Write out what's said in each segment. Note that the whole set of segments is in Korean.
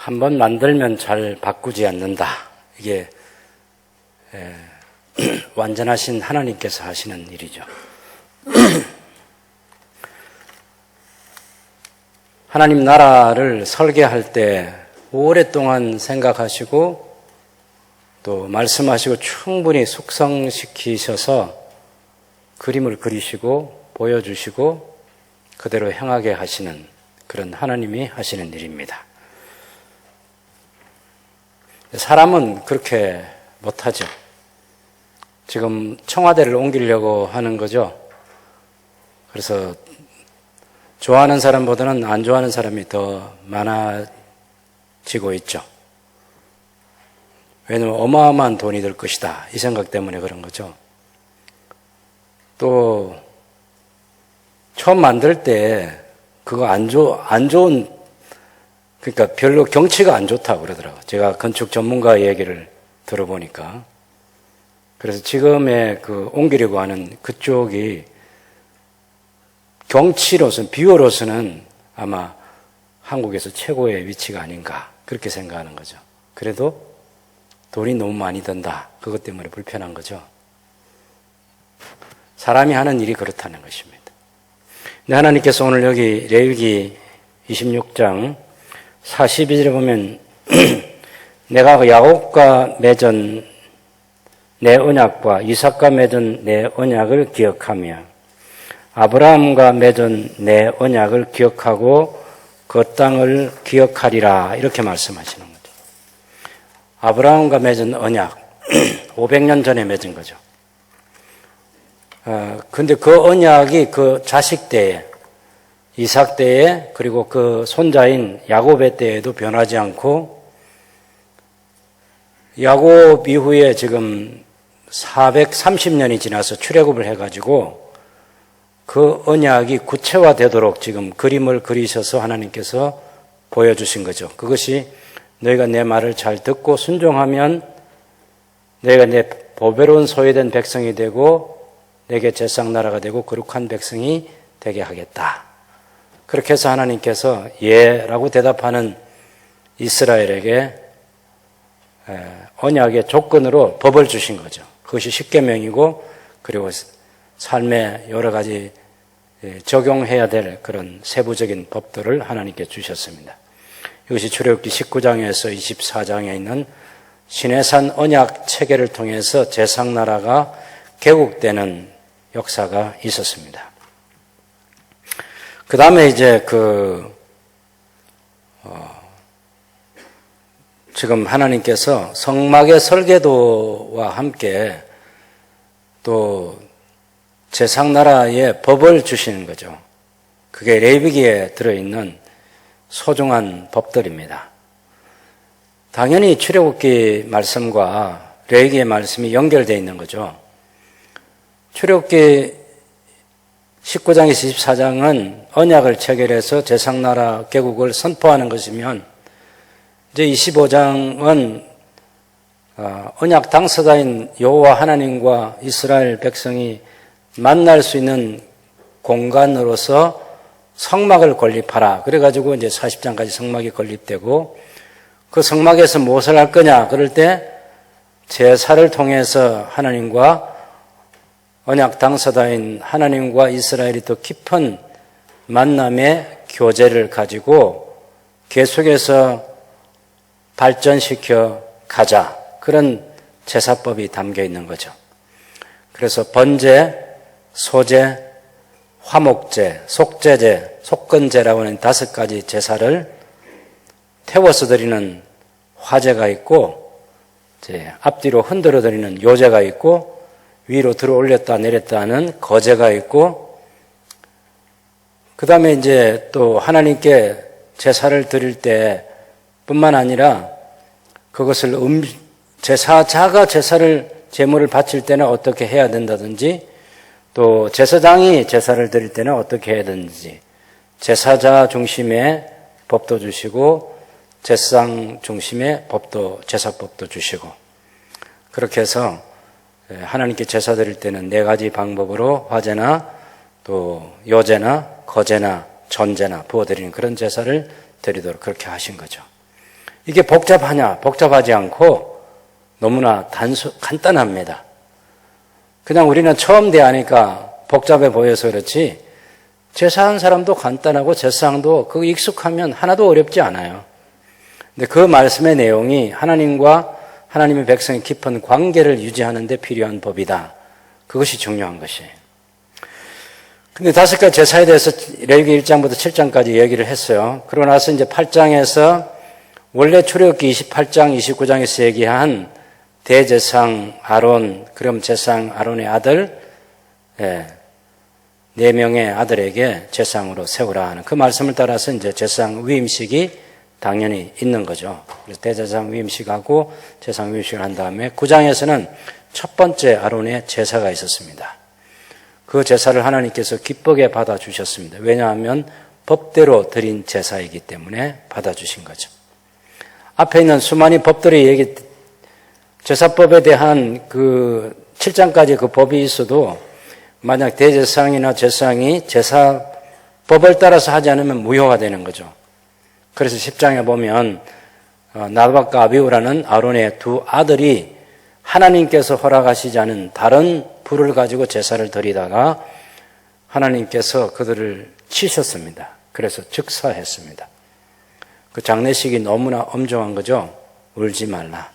한번 만들면 잘 바꾸지 않는다. 이게 완전하신 하나님께서 하시는 일이죠. 하나님 나라를 설계할 때 오랫동안 생각하시고 또 말씀하시고 충분히 숙성시키셔서 그림을 그리시고 보여주시고 그대로 행하게 하시는 그런 하나님이 하시는 일입니다. 사람은 그렇게 못하죠. 지금 청와대를 옮기려고 하는 거죠. 그래서 좋아하는 사람보다는 안 좋아하는 사람이 더 많아지고 있죠. 왜냐하면 어마어마한 돈이 들 것이다. 이 생각 때문에 그런 거죠. 또 처음 만들 때 그거 안 좋은, 그러니까 별로 경치가 안 좋다고 그러더라고요. 제가 건축 전문가 얘기를 들어보니까. 그래서 지금의 옮기려고 하는 그쪽이 경치로서는, 뷰로서는 아마 한국에서 최고의 위치가 아닌가 그렇게 생각하는 거죠. 그래도 돈이 너무 많이 든다. 그것 때문에 불편한 거죠. 사람이 하는 일이 그렇다는 것입니다. 근데 하나님께서 오늘 여기 레위기 26장 42절에 보면 내가 야곱과 맺은 내 언약과 이삭과 맺은 내 언약을 기억하며 아브라함과 맺은 내 언약을 기억하고 그 땅을 기억하리라 이렇게 말씀하시는 거죠. 아브라함과 맺은 언약 500년 전에 맺은 거죠. 근데 그 언약이 그 자식 때에 이삭 때에 그리고 그 손자인 야곱의 때에도 변하지 않고 야곱 이후에 지금 430년이 지나서 출애굽을 해가지고 그 언약이 구체화되도록 지금 그림을 그리셔서 하나님께서 보여주신 거죠. 그것이 너희가 내 말을 잘 듣고 순종하면 너희가 내 보배로운 소유된 백성이 되고 내게 제상나라가 되고 거룩한 백성이 되게 하겠다. 그렇게 해서 하나님께서 예라고 대답하는 이스라엘에게 언약의 조건으로 법을 주신 거죠. 그것이 십계명이고 그리고 삶에 여러 가지 적용해야 될 그런 세부적인 법들을 하나님께 주셨습니다. 이것이 출애굽기 19장에서 24장에 있는 시내산 언약 체계를 통해서 제상나라가 개국되는 역사가 있었습니다. 그 다음에 이제 지금 하나님께서 성막의 설계도와 함께 또 제상나라의 법을 주시는 거죠. 그게 레위기에 들어있는 소중한 법들입니다. 당연히 출애굽기 말씀과 레위기의 말씀이 연결되어 있는 거죠. 출애굽기 19장에서 24장은 언약을 체결해서 제상나라 개국을 선포하는 것이면 이제 25장은 언약 당사자인 여호와 하나님과 이스라엘 백성이 만날 수 있는 공간으로서 성막을 건립하라. 그래가지고 이제 40장까지 성막이 건립되고 그 성막에서 무엇을 할 거냐? 그럴 때 제사를 통해서 하나님과 언약 당사자인 하나님과 이스라엘이 더 깊은 만남의 교제를 가지고 계속해서 발전시켜 가자. 그런 제사법이 담겨 있는 거죠. 그래서 번제, 소제, 화목제, 속제제, 속건제라고 하는 5가지 제사를 태워서 드리는 화제가 있고 이제 앞뒤로 흔들어 드리는 요제가 있고 위로 들어 올렸다 내렸다 하는 거제가 있고 그 다음에 이제 또 하나님께 제사를 드릴 때 뿐만 아니라 그것을 제사자가 제물을 바칠 때는 어떻게 해야 된다든지 또 제사장이 제사를 드릴 때는 어떻게 해야 되는지 제사자 중심의 법도 주시고 제사장 중심의 제사법도 주시고 그렇게 해서 하나님께 제사 드릴 때는 4가지 방법으로 화제나 또 요제나 거제나 전제나 부어드리는 그런 제사를 드리도록 그렇게 하신 거죠. 이게 복잡하냐? 복잡하지 않고 너무나 간단합니다. 그냥 우리는 처음 대하니까 복잡해 보여서 그렇지 제사한 사람도 간단하고 제사장도 그거 익숙하면 하나도 어렵지 않아요. 근데 그 말씀의 내용이 하나님과 하나님의 백성의 깊은 관계를 유지하는 데 필요한 법이다. 그것이 중요한 것이에요. 근데 5가지 제사에 대해서 레위기 1장부터 7장까지 얘기를 했어요. 그러고 나서 이제 8장에서 원래 출애굽기 28장, 29장에서 얘기한 대제사장 아론, 그럼 제사장 아론의 아들 4명의 아들에게 제사장으로 세우라 하는 그 말씀을 따라서 이제 제사장 위임식이 당연히 있는 거죠. 그래서 대제사장 위임식하고 제사장 위임식을 한 다음에 9장에서는 첫 번째 아론의 제사가 있었습니다. 그 제사를 하나님께서 기쁘게 받아주셨습니다. 왜냐하면 법대로 드린 제사이기 때문에 받아주신 거죠. 앞에 있는 수많은 법들이 제사법에 대한 그 7장까지 그 법이 있어도 만약 대제사장이나 제사장이 제사법을 따라서 하지 않으면 무효가 되는 거죠. 그래서 10장에 보면 나답과 아비후라는 아론의 2 아들이 하나님께서 허락하시지 않은 다른 불을 가지고 제사를 드리다가 하나님께서 그들을 치셨습니다. 그래서 즉사했습니다. 그 장례식이 너무나 엄정한 거죠. 울지 말라.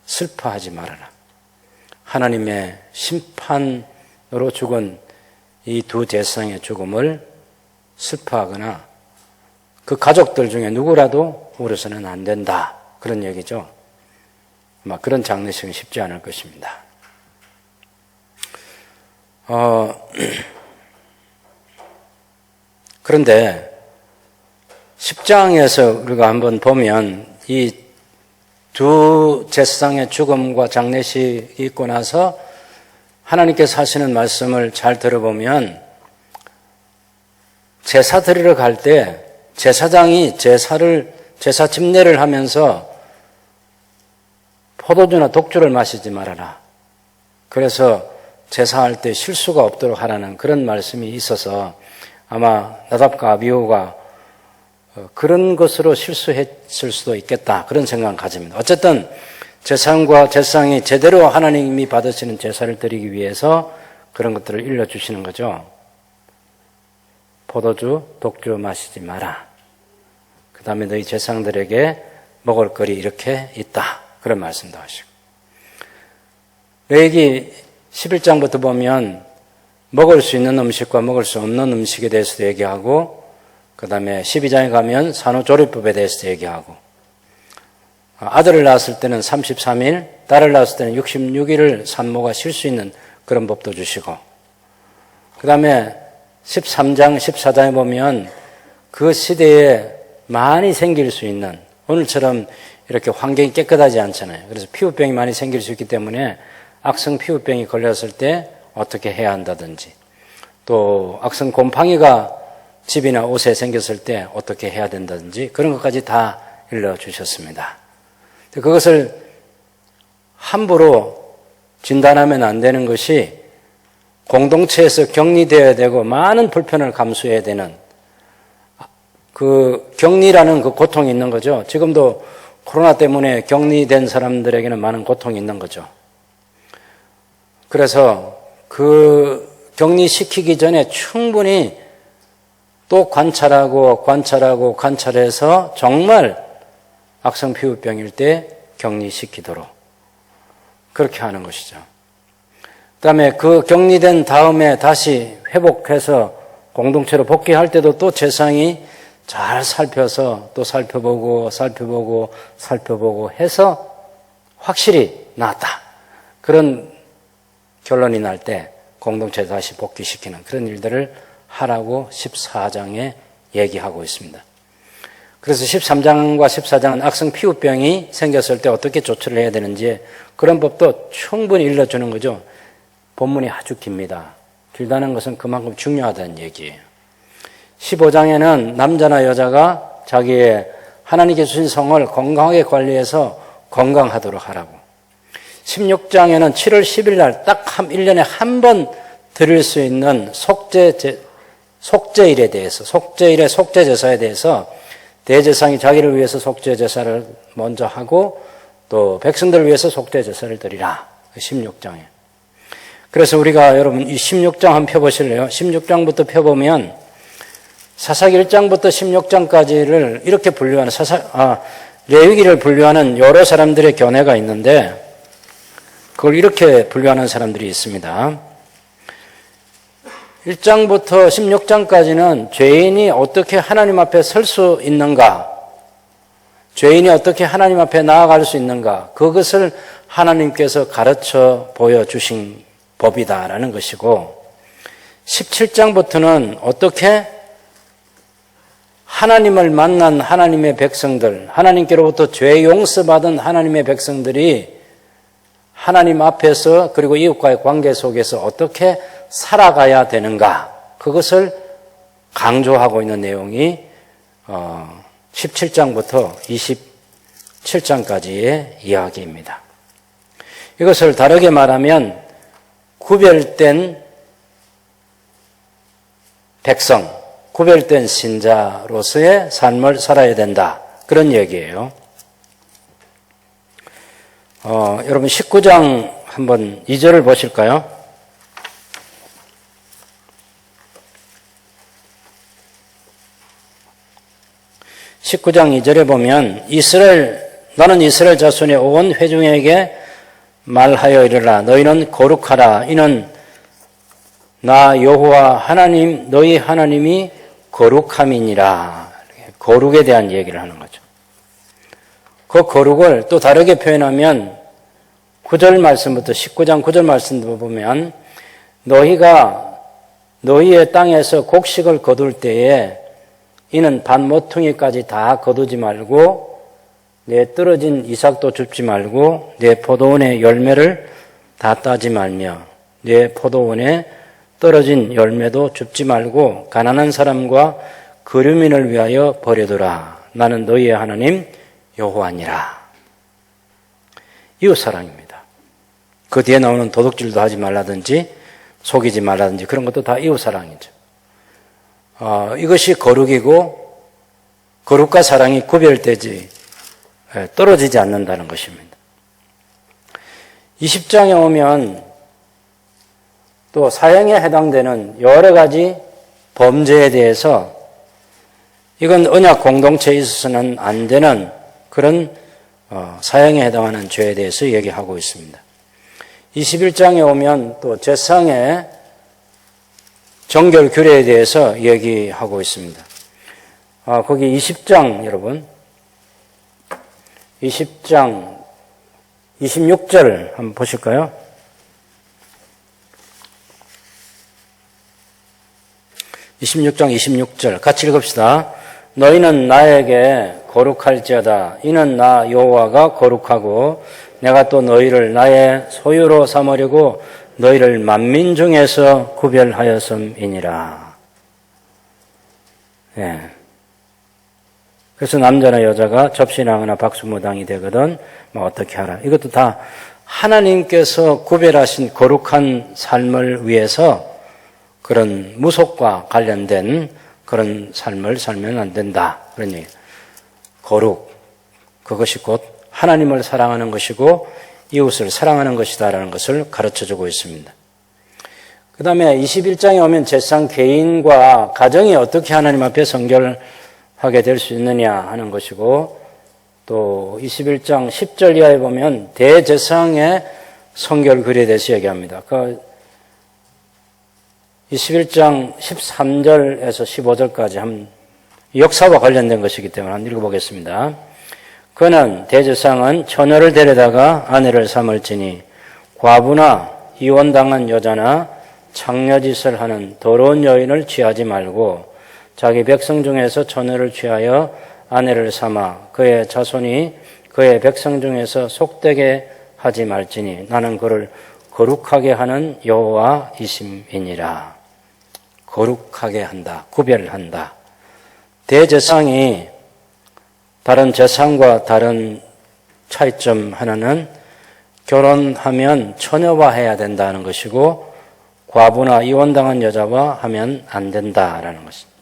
슬퍼하지 말아라. 하나님의 심판으로 죽은 이 2 제사장의 죽음을 슬퍼하거나 그 가족들 중에 누구라도 울어서는 안 된다. 그런 얘기죠. 아마 그런 장례식은 쉽지 않을 것입니다. 그런데 10장에서 우리가 한번 보면 이 2 제사장의 죽음과 장례식이 있고 나서 하나님께서 하시는 말씀을 잘 들어보면 제사 드리러 갈 때 제사장이 제사 집례를 하면서 포도주나 독주를 마시지 말아라. 그래서 제사할 때 실수가 없도록 하라는 그런 말씀이 있어서 아마 나답과 아비후가 그런 것으로 실수했을 수도 있겠다. 그런 생각을 가집니다. 어쨌든 제사장과 제사장이 제대로 하나님이 받으시는 제사를 드리기 위해서 그런 것들을 일러주시는 거죠. 포도주, 독주 마시지 마라. 그 다음에 너희 제사장들에게 먹을 거리 이렇게 있다. 그런 말씀도 하시고. 레위기 11장부터 보면 먹을 수 있는 음식과 먹을 수 없는 음식에 대해서도 얘기하고 그 다음에 12장에 가면 산후조리법에 대해서도 얘기하고 아들을 낳았을 때는 33일, 딸을 낳았을 때는 66일을 산모가 쉴 수 있는 그런 법도 주시고 그 다음에 13장, 14장에 보면 그 시대에 많이 생길 수 있는 오늘처럼 이렇게 환경이 깨끗하지 않잖아요. 그래서 피부병이 많이 생길 수 있기 때문에 악성 피부병이 걸렸을 때 어떻게 해야 한다든지 또 악성 곰팡이가 집이나 옷에 생겼을 때 어떻게 해야 된다든지 그런 것까지 다 일러주셨습니다. 그것을 함부로 진단하면 안 되는 것이 공동체에서 격리되어야 되고 많은 불편을 감수해야 되는 그 격리라는 그 고통이 있는 거죠. 지금도 코로나 때문에 격리된 사람들에게는 많은 고통이 있는 거죠. 그래서 그 격리시키기 전에 충분히 또 관찰해서 정말 악성 피부병일 때 격리시키도록 그렇게 하는 것이죠. 그다음에 그 격리된 다음에 다시 회복해서 공동체로 복귀할 때도 또 제사장이 잘 살펴서 또 살펴보고 해서 확실히 나았다. 그런 결론이 날 때 공동체에 다시 복귀시키는 그런 일들을 하라고 14장에 얘기하고 있습니다. 그래서 13장과 14장은 악성 피부병이 생겼을 때 어떻게 조처를 해야 되는지 그런 법도 충분히 일러주는 거죠. 본문이 아주 깁니다. 길다는 것은 그만큼 중요하다는 얘기예요. 15장에는 남자나 여자가 자기의 하나님께 주신 성을 건강하게 관리해서 건강하도록 하라고. 16장에는 7월 10일 날 딱 1년에 한 번 드릴 수 있는 속죄일에 대해서 속죄제사에 대해서 대제사장이 자기를 위해서 속죄 제사를 먼저 하고 또 백성들을 위해서 속죄 제사를 드리라. 16장에. 그래서 우리가 여러분 이 16장 한번 펴보실래요? 16장부터 펴보면 사사기 1장부터 16장까지를 이렇게 분류하는 레위기를 분류하는 여러 사람들의 견해가 있는데 그걸 이렇게 분류하는 사람들이 있습니다. 1장부터 16장까지는 죄인이 어떻게 하나님 앞에 설 수 있는가, 죄인이 어떻게 하나님 앞에 나아갈 수 있는가, 그것을 하나님께서 가르쳐 보여주신 법이다라는 것이고, 17장부터는 어떻게 하나님을 만난 하나님의 백성들, 하나님께로부터 죄 용서받은 하나님의 백성들이 하나님 앞에서 그리고 이웃과의 관계 속에서 어떻게 살아가야 되는가, 그것을 강조하고 있는 내용이 17장부터 27장까지의 이야기입니다. 이것을 다르게 말하면 구별된 백성, 구별된 신자로서의 삶을 살아야 된다, 그런 얘기예요. 여러분 19장 한번 2절을 보실까요? 19장 2절에 보면 나는 이스라엘 자손의 온 회중에게 말하여 이르라. 너희는 거룩하라. 이는 나 여호와 하나님 너희 하나님이 거룩함이니라. 거룩에 대한 얘기를 하는 거죠. 그 거룩을 또 다르게 표현하면 9절 말씀부터 19장 9절 말씀도 보면 너희가 너희의 땅에서 곡식을 거둘 때에 이는 반 모퉁이까지 다 거두지 말고 내 떨어진 이삭도 줍지 말고 내 포도원의 열매를 다 따지 말며 내 포도원에 떨어진 열매도 줍지 말고 가난한 사람과 거류민을 위하여 버려두라. 나는 너희의 하나님 여호와니라. 이웃사랑입니다. 그 뒤에 나오는 도둑질도 하지 말라든지 속이지 말라든지 그런 것도 다 이웃사랑이죠. 이것이 거룩이고 거룩과 사랑이 구별되지 떨어지지 않는다는 것입니다. 20장에 오면 또 사형에 해당되는 여러 가지 범죄에 대해서 이건 언약 공동체에 있어서는 안 되는 그런 사형에 해당하는 죄에 대해서 얘기하고 있습니다. 21장에 오면 또 제사장의 정결 규례에 대해서 얘기하고 있습니다. 거기 20장 여러분 20장 26절 한번 보실까요? 26장 26절 같이 읽읍시다. 너희는 나에게 거룩할지어다. 이는 나 여호와가 거룩하고 내가 또 너희를 나의 소유로 삼으려고 너희를 만민 중에서 구별하였음이니라. 예. 그래서 남자나 여자가 접신하거나 박수무당이 되거든 어떻게 하라. 이것도 다 하나님께서 구별하신 거룩한 삶을 위해서 그런 무속과 관련된 그런 삶을 살면 안 된다. 그런 얘기. 거룩, 그것이 곧 하나님을 사랑하는 것이고 이웃을 사랑하는 것이다라는 것을 가르쳐주고 있습니다. 그 다음에 21장에 오면 제사장 개인과 가정이 어떻게 하나님 앞에 성결하게 될 수 있느냐 하는 것이고 또 21장 10절 이하에 보면 대제사장의 성결 글에 대해서 얘기합니다. 21장 13절에서 15절까지 한 역사와 관련된 것이기 때문에 한번 읽어보겠습니다. 그는 대제사장은 처녀를 데려다가 아내를 삼을지니 과부나 이혼당한 여자나 창녀짓을 하는 더러운 여인을 취하지 말고 자기 백성 중에서 처녀를 취하여 아내를 삼아 그의 자손이 그의 백성 중에서 속되게 하지 말지니 나는 그를 거룩하게 하는 여호와이심이니라. 거룩하게 한다. 구별한다. 대제사장이 다른 제사장과 다른 차이점 하나는 결혼하면 처녀화해야 된다는 것이고 과부나 이혼당한 여자와 하면 안 된다라는 것입니다.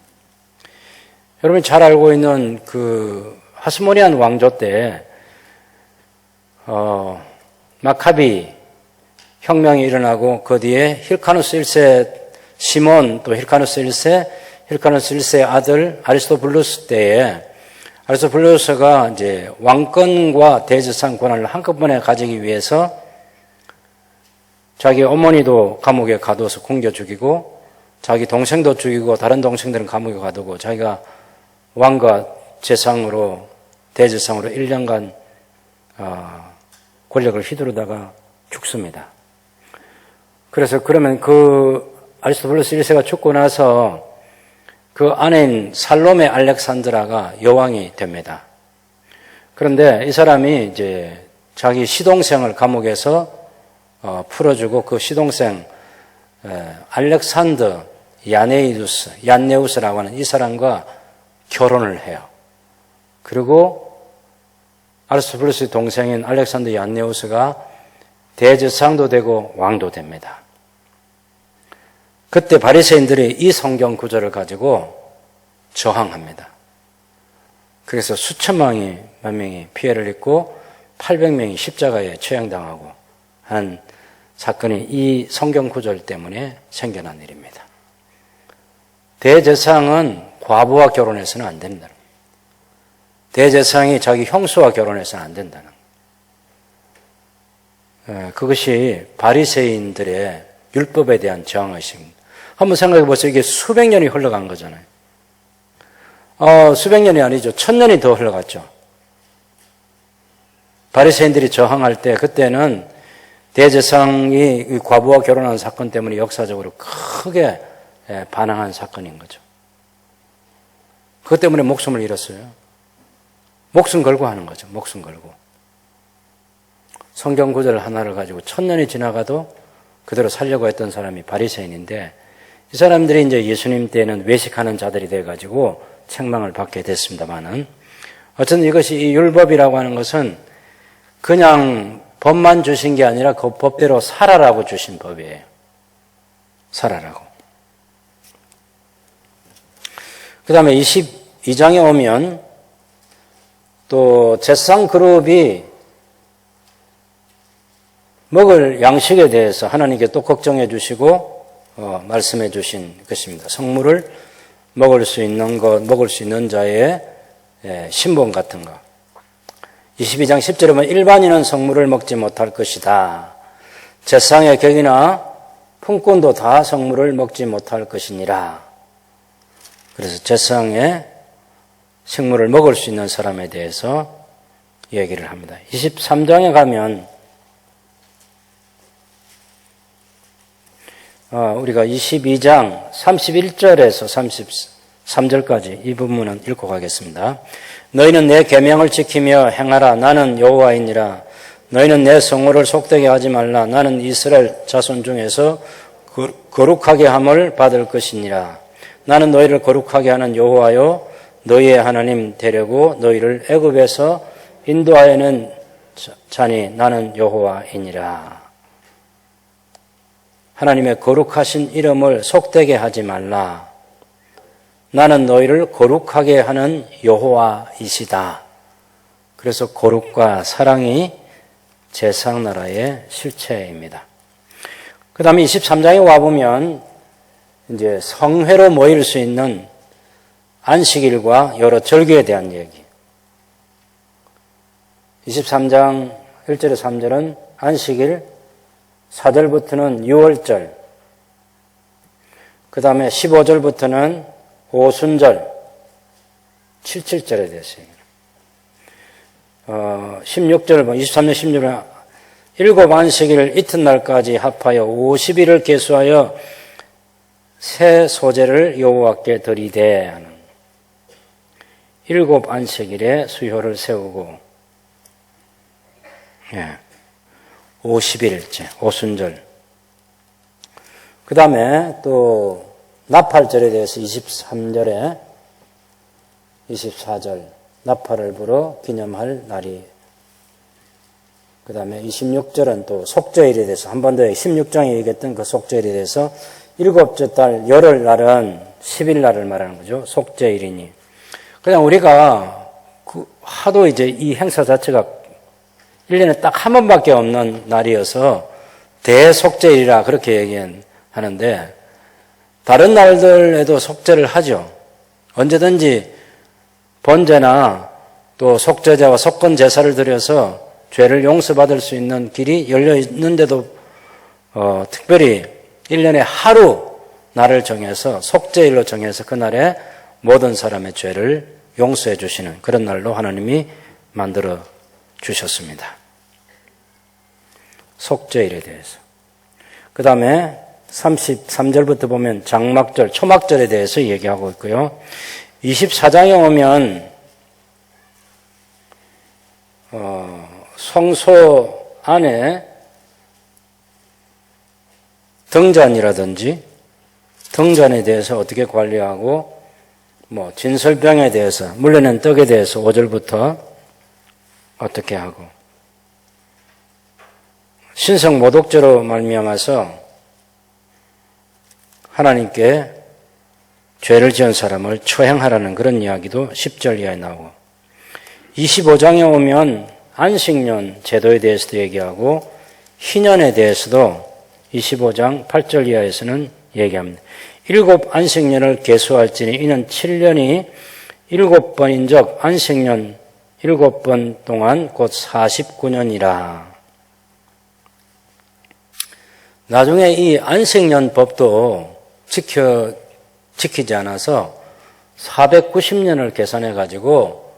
여러분이 잘 알고 있는 그 하스모니안 왕조 때 마카비 혁명이 일어나고 그 뒤에 힐카누스 1세 시몬 또 힐카누스 1세의 아들 아리스토블루스 때에 아리스토블루스가 이제 왕권과 대제사장 권한을 한꺼번에 가지기 위해서 자기 어머니도 감옥에 가둬서 굶겨 죽이고 자기 동생도 죽이고 다른 동생들은 감옥에 가두고 자기가 왕과 제상으로 대제상으로 1년간 권력을 휘두르다가 죽습니다. 그래서 그러면 그 아리스토블루스 1세가 죽고 나서 그 아내인 살로메 알렉산드라가 여왕이 됩니다. 그런데 이 사람이 이제 자기 시동생을 감옥에서 풀어주고 그 시동생 알렉산드 얀네우스라고 하는 이 사람과 결혼을 해요. 그리고 아리스토블루스의 동생인 알렉산드 얀네우스가 대제사장도 되고 왕도 됩니다. 그때 바리새인들이 이 성경 구절을 가지고 저항합니다. 그래서 수천만 명이 피해를 입고 800명이 십자가에 처형당하고 한 사건이 이 성경 구절 때문에 생겨난 일입니다. 대제사장은 과부와 결혼해서는 안 된다. 대제사장이 자기 형수와 결혼해서는 안 된다는 그것이 바리새인들의 율법에 대한 저항의식입니다. 한번 생각해 보세요. 이게 수백 년이 흘러간 거잖아요. 수백 년이 아니죠. 1000년이 더 흘러갔죠. 바리새인들이 저항할 때 그때는 대제사장이 과부와 결혼한 사건 때문에 역사적으로 크게 반항한 사건인 거죠. 그것 때문에 목숨을 잃었어요. 목숨 걸고 하는 거죠. 목숨 걸고. 성경 구절 하나를 가지고 1000년이 지나가도 그대로 살려고 했던 사람이 바리새인인데 이 사람들이 이제 예수님 때는 외식하는 자들이 돼가지고 책망을 받게 됐습니다만은 어쨌든 이것이 이 율법이라고 하는 것은 그냥 법만 주신 게 아니라 그 법대로 살아라고 주신 법이에요. 살아라고. 그 다음에 22장에 오면 또 제사장 그룹이 먹을 양식에 대해서 하나님께 또 걱정해 주시고 말씀해 주신 것입니다. 성물을 먹을 수 있는 것, 먹을 수 있는 자의 신분 같은 것. 22장 10절에 보면 일반인은 성물을 먹지 못할 것이다. 제사장의 객이나 품꾼도 다 성물을 먹지 못할 것이니라. 그래서 제사장의 식물을 먹을 수 있는 사람에 대해서 얘기를 합니다. 23장에 가면 우리가 22장 31절에서 33절까지 이 부분은 읽고 가겠습니다. 너희는 내 계명을 지키며 행하라. 나는 여호와이니라. 너희는 내 성호를 속되게 하지 말라. 나는 이스라엘 자손 중에서 거룩하게 함을 받을 것이니라. 나는 너희를 거룩하게 하는 여호와요 너희의 하나님 되려고 너희를 애굽에서 인도하여는 자니 나는 여호와이니라. 하나님의 거룩하신 이름을 속되게 하지 말라. 나는 너희를 거룩하게 하는 여호와이시다. 그래서 거룩과 사랑이 제사장 나라의 실체입니다. 그 다음에 23장에 와보면 이제 성회로 모일 수 있는 안식일과 여러 절기에 대한 얘기. 23장 1절에 3절은 안식일, 4절부터는 6월절, 그 다음에 15절부터는 오순절, 77절에 대해서 16절, 23년 16절, 일곱 안식일 이튿날까지 합하여 50일을 계수하여 새 소재를 여호와께 드리되 하는 일곱 안식일에 수효를 세우고 50일째 오순절. 그 다음에 또 나팔절에 대해서 23절에 24절 나팔을 불어 기념할 날이. 그 다음에 26절은 또 속죄일에 대해서 한 번 더 16장에 얘기했던 그 속죄일에 대해서 일곱째 달 열흘 날은 10일 날을 말하는 거죠. 속죄일이니. 그냥 우리가 하도 이제 이 행사 자체가 1년에 딱 한 번밖에 없는 날이어서 대속죄일이라 그렇게 얘기하는데 다른 날들에도 속죄를 하죠. 언제든지 번제나 또 속죄제와 속건 제사를 드려서 죄를 용서받을 수 있는 길이 열려 있는데도 특별히 1년에 하루 날을 정해서 속죄일로 정해서 그날에 모든 사람의 죄를 용서해 주시는 그런 날로 하나님이 만들어 주셨습니다. 속죄일에 대해서. 그 다음에 33절부터 보면 장막절, 초막절에 대해서 얘기하고 있고요. 24장에 오면 성소 안에 등잔이라든지 등잔에 대해서 어떻게 관리하고 진설병에 대해서 물려낸 떡에 대해서 5절부터 어떻게 하고 신성 모독죄로 말미암아서 하나님께 죄를 지은 사람을 처형하라는 그런 이야기도 10절 이하에 나오고 25장에 오면 안식년 제도에 대해서도 얘기하고 희년에 대해서도 25장 8절 이하에서는 얘기합니다. 7 안식년을 계수할지니 이는 7년이 7번인즉 안식년 7번 동안 곧 49년이라. 나중에 이 안식년 법도 지키지 않아서 490년을 계산해 가지고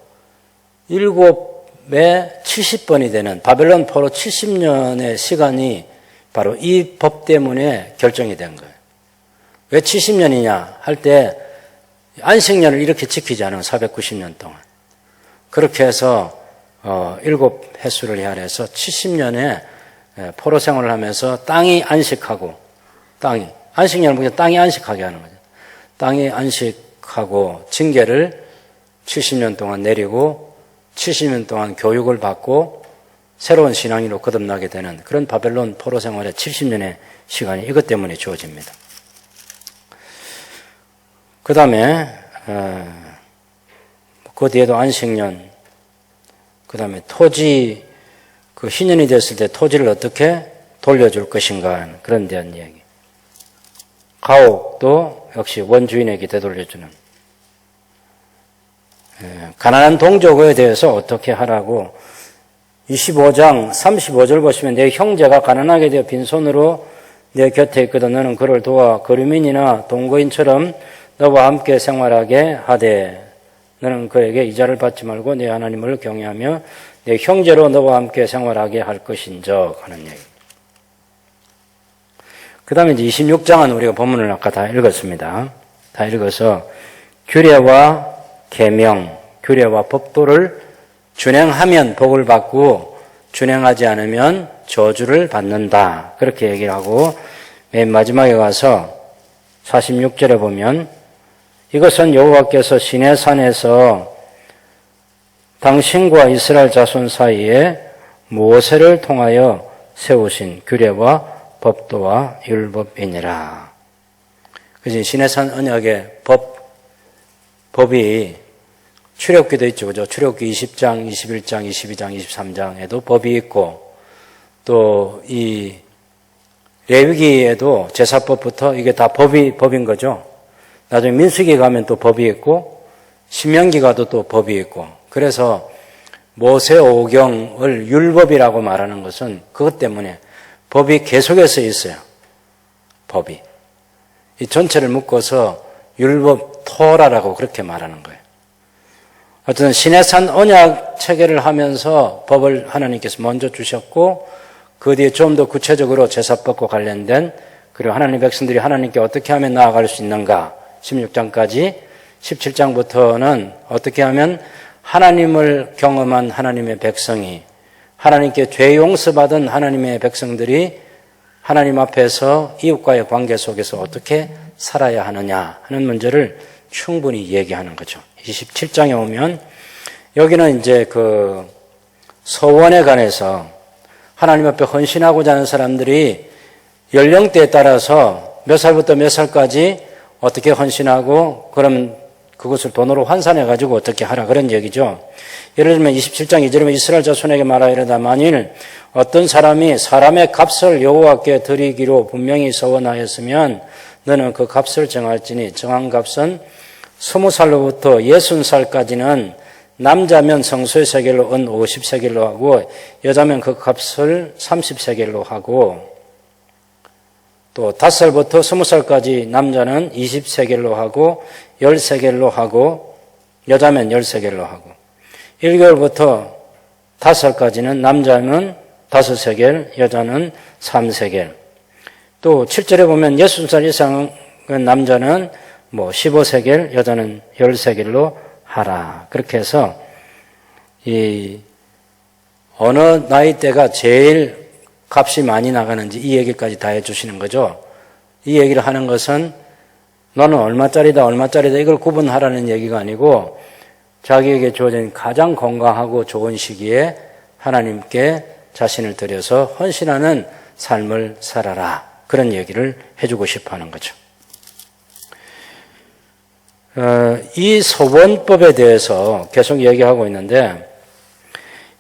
7에 70번이 되는 바벨론 포로 70년의 시간이 바로 이 법 때문에 결정이 된 거예요. 왜 70년이냐 할 때 안식년을 이렇게 지키지 않으면 490년 동안. 그렇게 해서 7 횟수를 헤아려서 70년에 포로 생활을 하면서 땅이 안식하고 안식년을 보면 땅이 안식하게 하는 거죠. 땅이 안식하고 징계를 70년 동안 내리고 70년 동안 교육을 받고 새로운 신앙인으로 거듭나게 되는 그런 바벨론 포로 생활의 70년의 시간이 이것 때문에 주어집니다. 그 다음에 그 뒤에도 안식년, 그 다음에 토지, 그 희년이 됐을 때 토지를 어떻게 돌려줄 것인가 그런 데한 이야기. 가옥도 역시 원주인에게 되돌려주는. 가난한 동족에 대해서 어떻게 하라고 25장 35절 보시면 내 형제가 가난하게 되어 빈손으로 내 곁에 있거든 너는 그를 도와 거류민이나 동거인처럼 너와 함께 생활하게 하되 너는 그에게 이자를 받지 말고 내 하나님을 경외하며 내 형제로 너와 함께 생활하게 할 것인적 하는 얘기. 그 다음에 이제 26장은 우리가 본문을 아까 다 읽었습니다. 다 읽어서 규례와 계명, 규례와 법도를 준행하면 복을 받고 준행하지 않으면 저주를 받는다. 그렇게 얘기를 하고 맨 마지막에 가서 46절에 보면 이것은 여호와께서 시내산에서 당신과 이스라엘 자손 사이에 모세를 통하여 세우신 규례와 법도와 율법이니라. 그래서 시내산 언약의 법이 출애굽기도 있죠. 그죠? 출애굽기 20장, 21장, 22장, 23장에도 법이 있고 또 이 레위기에도 제사법부터 이게 다 법인 거죠. 나중에 민수기 가면 또 법이 있고 신명기 가도 또 법이 있고 그래서 모세오경을 율법이라고 말하는 것은 그것 때문에 법이 계속해서 있어요. 법이. 이 전체를 묶어서 율법 토라라고 그렇게 말하는 거예요. 어쨌든 시내산 언약 체계를 하면서 법을 하나님께서 먼저 주셨고 그 뒤에 좀 더 구체적으로 제사법과 관련된 그리고 하나님의 백성들이 하나님께 어떻게 하면 나아갈 수 있는가 16장까지 17장부터는 어떻게 하면 하나님을 경험한 하나님의 백성이 하나님께 죄 용서받은 하나님의 백성들이 하나님 앞에서 이웃과의 관계 속에서 어떻게 살아야 하느냐 하는 문제를 충분히 얘기하는 거죠. 27장에 오면 여기는 이제 그 서원에 관해서 하나님 앞에 헌신하고자 하는 사람들이 연령대에 따라서 몇 살부터 몇 살까지 어떻게 헌신하고 그럼 그것을 돈으로 환산해가지고 어떻게 하라 그런 얘기죠. 예를 들면 27장 2절에 이스라엘 자손에게 말하여 이르다 만일 어떤 사람이 사람의 값을 여호와께 드리기로 분명히 서원하였으면 너는 그 값을 정할지니 정한 값은 20살로부터 60살까지는 남자면 성소의 세겔로 은 50세겔로 하고 여자면 그 값을 30세겔로 하고 또 5살부터 20살까지 남자는 20세겔로 하고 10세겔로 하고 여자면 10세겔로 하고 1개월부터 5살까지는 남자는 5세겔 여자는 3세겔 또 7절에 보면 60살 이상은 남자는 15세겔 여자는 10세겔로 하라. 그렇게 해서 이 어느 나이대가 제일 값이 많이 나가는지 이 얘기까지 다 해주시는 거죠. 이 얘기를 하는 것은 너는 얼마짜리다 이걸 구분하라는 얘기가 아니고 자기에게 주어진 가장 건강하고 좋은 시기에 하나님께 자신을 들여서 헌신하는 삶을 살아라. 그런 얘기를 해주고 싶어 하는 거죠. 이 소원법에 대해서 계속 얘기하고 있는데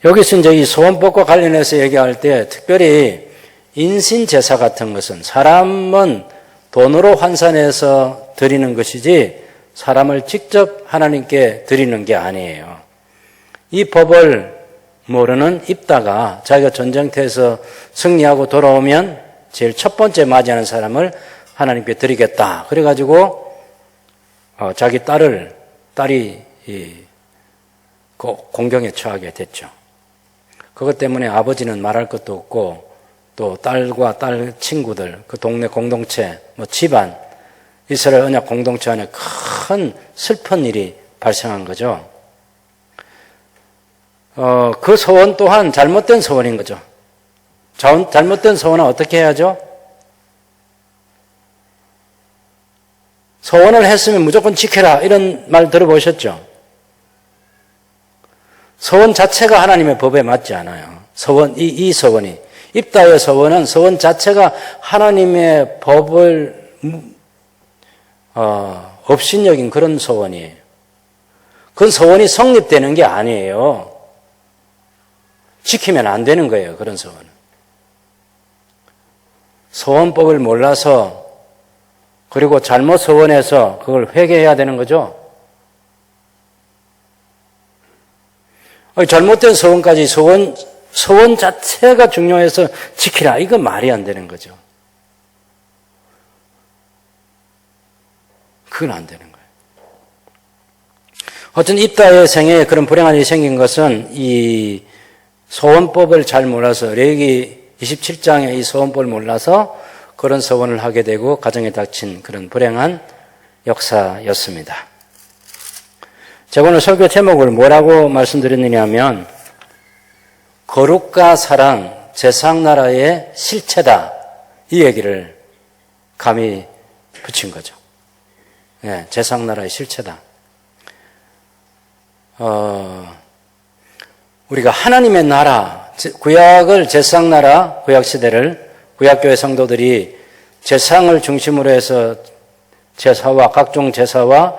여기서 이제 이 소원법과 관련해서 얘기할 때 특별히 인신제사 같은 것은 사람은 돈으로 환산해서 드리는 것이지 사람을 직접 하나님께 드리는 게 아니에요. 이 법을 모르는 입다가 자기가 전쟁터에서 승리하고 돌아오면 제일 첫 번째 맞이하는 사람을 하나님께 드리겠다. 그래가지고 자기 딸이 공경에 처하게 됐죠. 그것 때문에 아버지는 말할 것도 없고 또 딸과 딸 친구들, 그 동네 공동체, 집안, 이스라엘 언약 공동체 안에 큰 슬픈 일이 발생한 거죠. 그 소원 또한 잘못된 소원인 거죠. 잘못된 소원은 어떻게 해야죠? 소원을 했으면 무조건 지켜라 이런 말 들어보셨죠? 소원 자체가 하나님의 법에 맞지 않아요. 이 소원이 입다의 소원은 소원 자체가 하나님의 법을 업신여긴 그런 소원이에요. 그건 소원이 성립되는 게 아니에요. 지키면 안 되는 거예요. 그런 소원은. 소원법을 몰라서 그리고 잘못 소원해서 그걸 회개해야 되는 거죠. 잘못된 소원까지 소원 자체가 중요해서 지키라. 이건 말이 안 되는 거죠. 그건 안 되는 거예요. 어떤 입다의 생애에 그런 불행한 일이 생긴 것은 이 소원법을 잘 몰라서 레위기 27장의 이 소원법을 몰라서 그런 소원을 하게 되고 가정에 닥친 그런 불행한 역사였습니다. 제가 오늘 설교 제목을 뭐라고 말씀드렸느냐 하면 거룩과 사랑, 제사장나라의 실체다. 이 얘기를 감히 붙인 거죠. 네, 제사장나라의 실체다. 우리가 하나님의 나라, 구약을 제사장나라, 구약시대를 구약교회 성도들이 제사장을 중심으로 해서 제사와 각종 제사와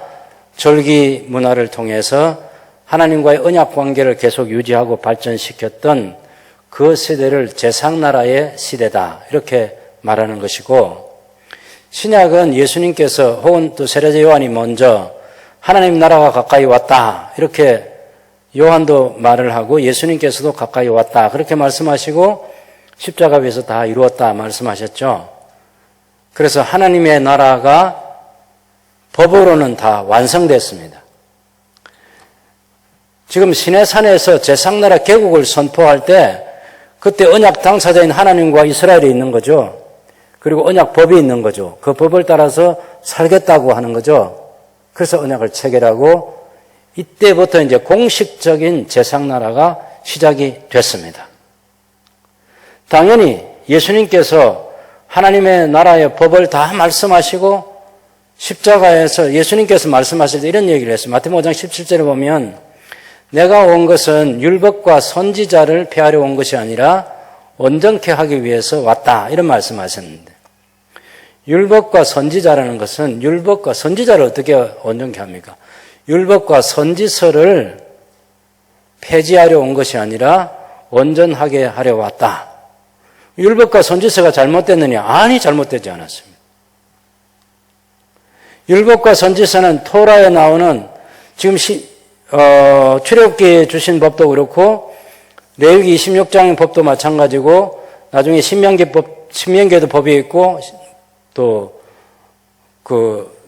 절기 문화를 통해서 하나님과의 언약 관계를 계속 유지하고 발전시켰던 그 시대를 제사장나라의 시대다 이렇게 말하는 것이고 신약은 예수님께서 혹은 또 세례자 요한이 먼저 하나님 나라가 가까이 왔다 이렇게 요한도 말을 하고 예수님께서도 가까이 왔다 그렇게 말씀하시고 십자가 위에서 다 이루었다 말씀하셨죠. 그래서 하나님의 나라가 법으로는 다 완성됐습니다. 지금 시내산에서 제사장나라 개국을 선포할 때 그때 언약 당사자인 하나님과 이스라엘이 있는 거죠. 그리고 언약 법이 있는 거죠. 그 법을 따라서 살겠다고 하는 거죠. 그래서 언약을 체결하고 이때부터 이제 공식적인 제사장나라가 시작이 됐습니다. 당연히 예수님께서 하나님의 나라의 법을 다 말씀하시고 십자가에서 예수님께서 말씀하실 때 이런 얘기를 했어요. 마태복음 5장 17절에 보면 내가 온 것은 율법과 선지자를 폐하려 온 것이 아니라 온전케 하기 위해서 왔다. 이런 말씀하셨는데 율법과 선지자라는 것은 율법과 선지자를 어떻게 온전케 합니까? 율법과 선지서를 폐지하려 온 것이 아니라 온전하게 하려 왔다. 율법과 선지서가 잘못됐느냐? 아니, 잘못되지 않았습니다. 율법과 선지서는 토라에 나오는 지금 출애굽기에 주신 법도 그렇고 레위기 26장의 법도 마찬가지고 나중에 신명기에도 법이 있고 또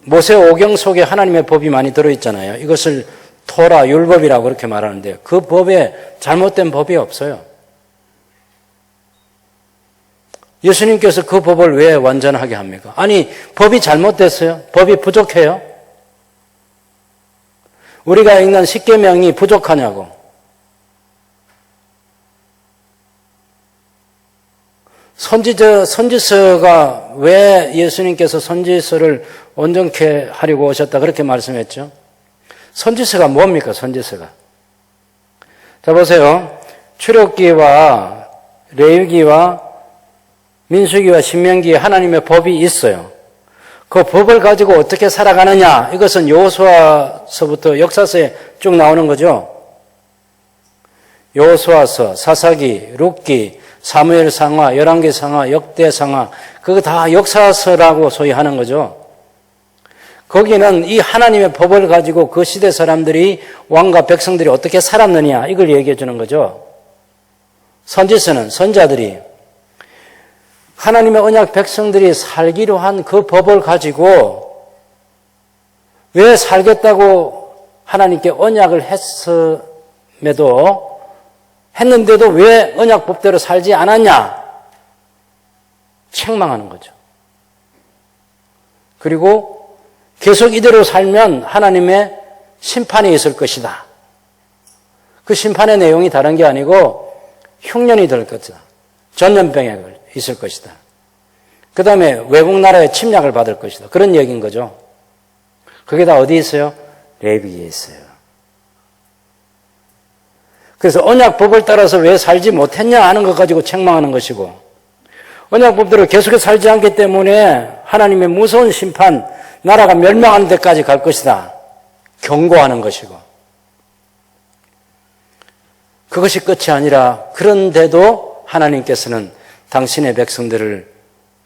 모세 오경 속에 하나님의 법이 많이 들어있잖아요. 이것을 토라, 율법이라고 그렇게 말하는데 그 법에 잘못된 법이 없어요. 예수님께서 그 법을 왜 완전하게 합니까? 아니, 법이 잘못됐어요? 법이 부족해요? 우리가 읽는 십계명이 부족하냐고. 선지서가 왜 예수님께서 선지서를 온전케 하려고 오셨다 그렇게 말씀했죠? 선지서가 뭡니까? 선지서가. 자, 보세요. 출애굽기와 레위기와 민수기와 신명기에 하나님의 법이 있어요. 그 법을 가지고 어떻게 살아가느냐, 이것은 여호수아서부터 역사서에 쭉 나오는 거죠. 여호수아서, 사사기, 룻기, 사무엘상하, 열왕기상하, 역대상하, 그거 다 역사서라고 소위 하는 거죠. 거기는 이 하나님의 법을 가지고 그 시대 사람들이, 왕과 백성들이 어떻게 살았느냐, 이걸 얘기해 주는 거죠. 선지서는 선자들이 하나님의 언약 백성들이 살기로 한 그 법을 가지고 왜 살겠다고 하나님께 언약을 했는데도 왜 언약법대로 살지 않았냐? 책망하는 거죠. 그리고 계속 이대로 살면 하나님의 심판이 있을 것이다. 그 심판의 내용이 다른 게 아니고 흉년이 될 것이다. 전염병에 있을 것이다. 그 다음에 외국 나라의 침략을 받을 것이다. 그런 얘기인 거죠. 그게 다 어디 있어요? 레위기에 있어요. 그래서 언약법을 따라서 왜 살지 못했냐 하는 것 가지고 책망하는 것이고, 언약법대로 계속해서 살지 않기 때문에 하나님의 무서운 심판, 나라가 멸망하는 데까지 갈 것이다. 경고하는 것이고, 그것이 끝이 아니라 그런데도 하나님께서는 당신의 백성들을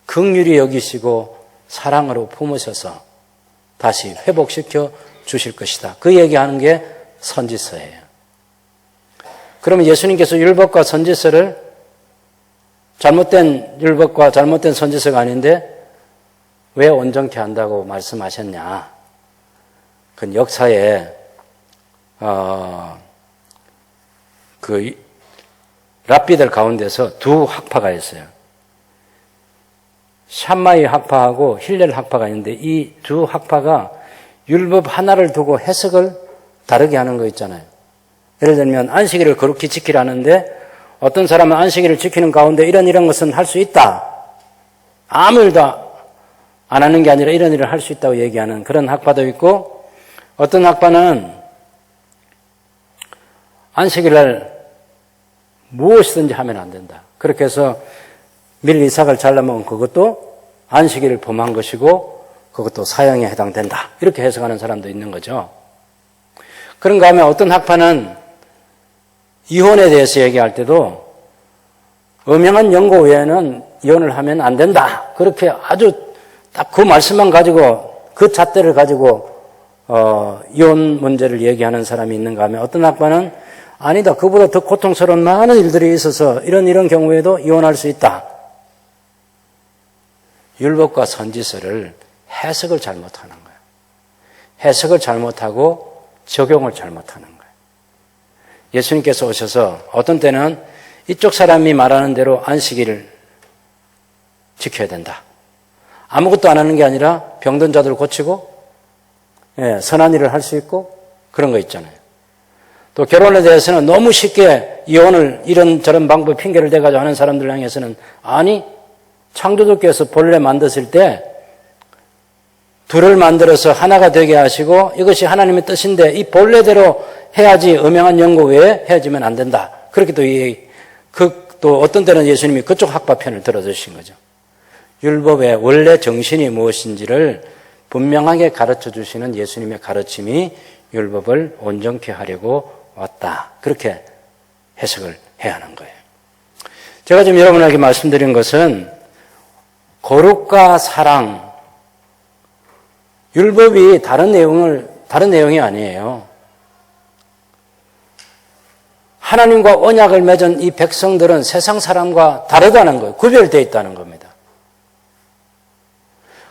긍휼히 여기시고 사랑으로 품으셔서 다시 회복시켜 주실 것이다. 그 얘기하는 게 선지서예요. 그러면 예수님께서 율법과 선지서를 잘못된 율법과 잘못된 선지서가 아닌데 왜 온전케 한다고 말씀하셨냐? 그건 역사에 랍비들 가운데서 두 학파가 있어요. 샴마이 학파하고 힐렐 학파가 있는데 이 두 학파가 율법 하나를 두고 해석을 다르게 하는 거 있잖아요. 예를 들면 안식일을 거룩히 지키라는데 어떤 사람은 안식일을 지키는 가운데 이런 것은 할 수 있다. 아무 일도 안 하는 게 아니라 이런 일을 할 수 있다고 얘기하는 그런 학파도 있고, 어떤 학파는 안식일날 무엇이든지 하면 안 된다. 그렇게 해서 밀 이삭을 잘라먹은 그것도 안식일을 범한 것이고 그것도 사형에 해당된다. 이렇게 해석하는 사람도 있는 거죠. 그런가 하면 어떤 학파는 이혼에 대해서 얘기할 때도 엄연한 연고 외에는 이혼을 하면 안 된다. 그렇게 아주 딱 그 말씀만 가지고 그 잣대를 가지고 이혼 문제를 얘기하는 사람이 있는가 하면 어떤 학파는 아니다. 그보다 더 고통스러운 많은 일들이 있어서 이런 경우에도 이혼할 수 있다. 율법과 선지서를 해석을 잘못하는 거예요. 해석을 잘못하고 적용을 잘못하는 거예요. 예수님께서 오셔서 어떤 때는 이쪽 사람이 말하는 대로 안식일을 지켜야 된다. 아무것도 안 하는 게 아니라 병든 자들을 고치고 선한 일을 할 수 있고 그런 거 있잖아요. 또 결혼에 대해서는 너무 쉽게 이혼을 이런저런 방법 핑계를 대가지고 하는 사람들 향해서는 아니, 창조주께서 본래 만드실 때 둘을 만들어서 하나가 되게 하시고 이것이 하나님의 뜻인데 이 본래대로 해야지 엄연한 연고 외에 헤어지면 안 된다. 그렇게 또 어떤 때는 예수님이 그쪽 학파 편을 들어주신 거죠. 율법의 원래 정신이 무엇인지를 분명하게 가르쳐 주시는 예수님의 가르침이 율법을 온전케 하려고 왔다. 그렇게 해석을 해야 하는 거예요. 제가 지금 여러분에게 말씀드린 것은 거룩과 사랑, 율법이 다른 내용이 아니에요. 하나님과 언약을 맺은 이 백성들은 세상 사람과 다르다는 거예요. 구별되어 있다는 겁니다.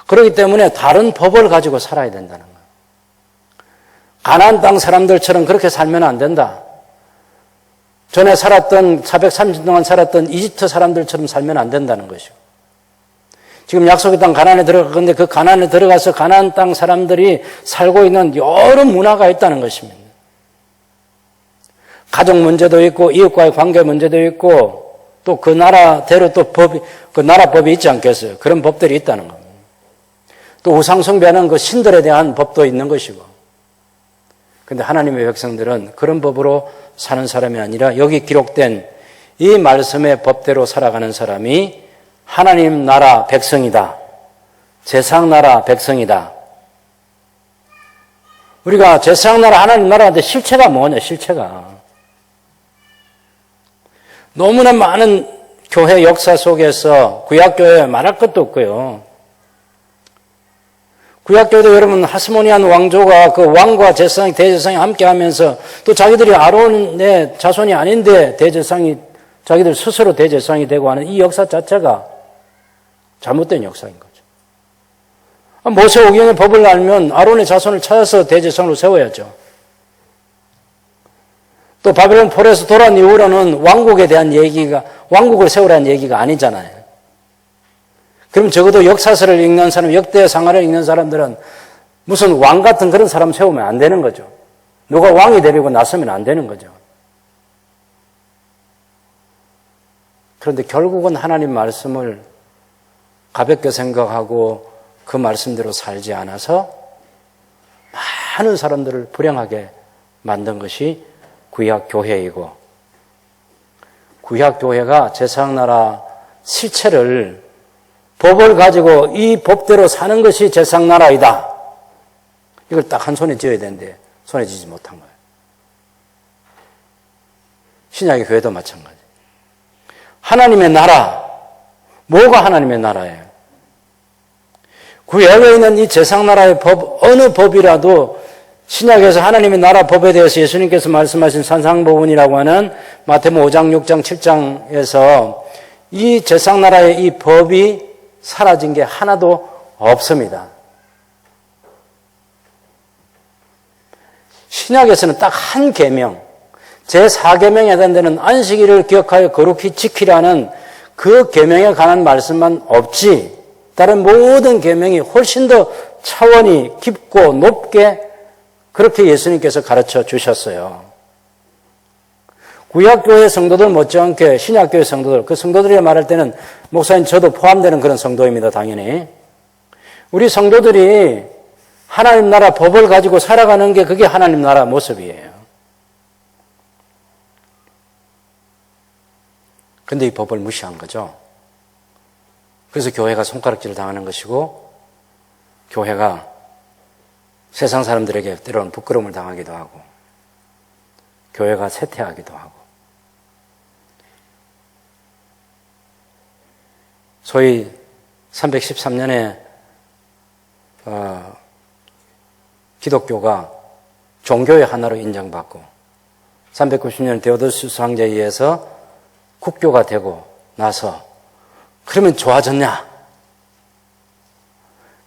그렇기 때문에 다른 법을 가지고 살아야 된다는 거예요. 가나안 땅 사람들처럼 그렇게 살면 안 된다. 전에 살았던 430년 동안 살았던 이집트 사람들처럼 살면 안 된다는 것이고, 지금 약속의 땅 가나안에 들어갔는데 그 가나안에 들어가서 가나안 땅 사람들이 살고 있는 여러 문화가 있다는 것입니다. 가족 문제도 있고 이웃과의 관계 문제도 있고 또 그 나라대로 또 법이, 그 나라 법이 있지 않겠어요? 그런 법들이 있다는 겁니다. 또 우상 숭배하는 그 신들에 대한 법도 있는 것이고. 그런데 하나님의 백성들은 그런 법으로 사는 사람이 아니라 여기 기록된 이 말씀의 법대로 살아가는 사람이 하나님 나라 백성이다. 제사장 나라 백성이다. 우리가 제사장 나라 하나님 나라인데 실체가 뭐냐, 실체가. 너무나 많은 교회 역사 속에서 구약교회 말할 것도 없고요. 구약교회도 여러분 하스모니안 왕조가 그 왕과 제사장이 대제사장이 함께 하면서 또 자기들이 아론의 자손이 아닌데 대제사장이 자기들 스스로 대제사장이 되고 하는 이 역사 자체가 잘못된 역사인 거죠. 모세오경의 법을 알면 아론의 자손을 찾아서 대제사장으로 세워야죠. 또 바벨론 포로에서 돌아온 이후로는 왕국에 대한 얘기가, 왕국을 세우라는 얘기가 아니잖아요. 그럼 적어도 역사서를 읽는 사람, 역대상하를 읽는 사람들은 무슨 왕 같은 그런 사람 세우면 안 되는 거죠. 누가 왕이 되려고 나서면 안 되는 거죠. 그런데 결국은 하나님 말씀을 가볍게 생각하고 그 말씀대로 살지 않아서 많은 사람들을 불행하게 만든 것이 구약교회이고, 구약교회가 제사장나라 실체를 법을 가지고 이 법대로 사는 것이 제사장나라이다. 이걸 딱 한 손에 쥐어야 되는데 손에 쥐지 못한 거예요. 신약의 교회도 마찬가지. 하나님의 나라, 뭐가 하나님의 나라예요? 구약에 있는 이 제사장나라의 법, 어느 법이라도 신약에서 하나님의 나라 법에 대해서 예수님께서 말씀하신 산상보훈이라고 하는 마태복음 5장, 6장, 7장에서 이 제사장나라의 이 법이 사라진 게 하나도 없습니다. 신약에서는 딱 한 계명, 제4계명에 해당되는 안식일을 기억하여 거룩히 지키라는 그 계명에 관한 말씀만 없지, 다른 모든 계명이 훨씬 더 차원이 깊고 높게 그렇게 예수님께서 가르쳐 주셨어요. 구약교회 성도들 못지않게 신약교회 성도들, 그 성도들이 말할 때는 목사님 저도 포함되는 그런 성도입니다. 당연히. 우리 성도들이 하나님 나라 법을 가지고 살아가는 게 그게 하나님 나라 모습이에요. 그런데 이 법을 무시한 거죠. 그래서 교회가 손가락질을 당하는 것이고, 교회가 세상 사람들에게 때로는 부끄러움을 당하기도 하고, 교회가 쇠퇴하기도 하고, 소위 313년에 기독교가 종교의 하나로 인정받고 390년 데오도시우스 황제에 의해서 국교가 되고 나서 그러면 좋아졌냐?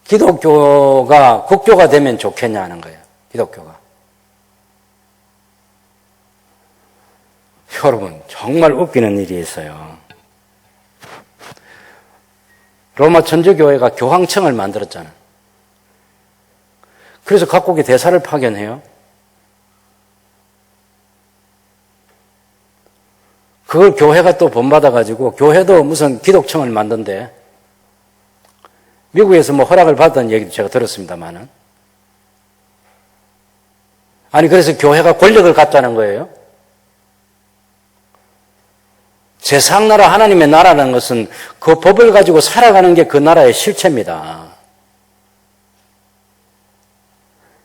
기독교가 국교가 되면 좋겠냐 하는 거예요. 기독교가. 여러분 정말 웃기는 일이 있어요. 로마 천주교회가 교황청을 만들었잖아요. 그래서 각국의 대사를 파견해요. 그걸 교회가 또 본받아가지고 교회도 무슨 기독청을 만든대. 미국에서 뭐 허락을 받았다는 얘기도 제가 들었습니다만은. 아니 그래서 교회가 권력을 갖자는 거예요. 제사장나라 하나님의 나라라는 것은 그 법을 가지고 살아가는 게 그 나라의 실체입니다.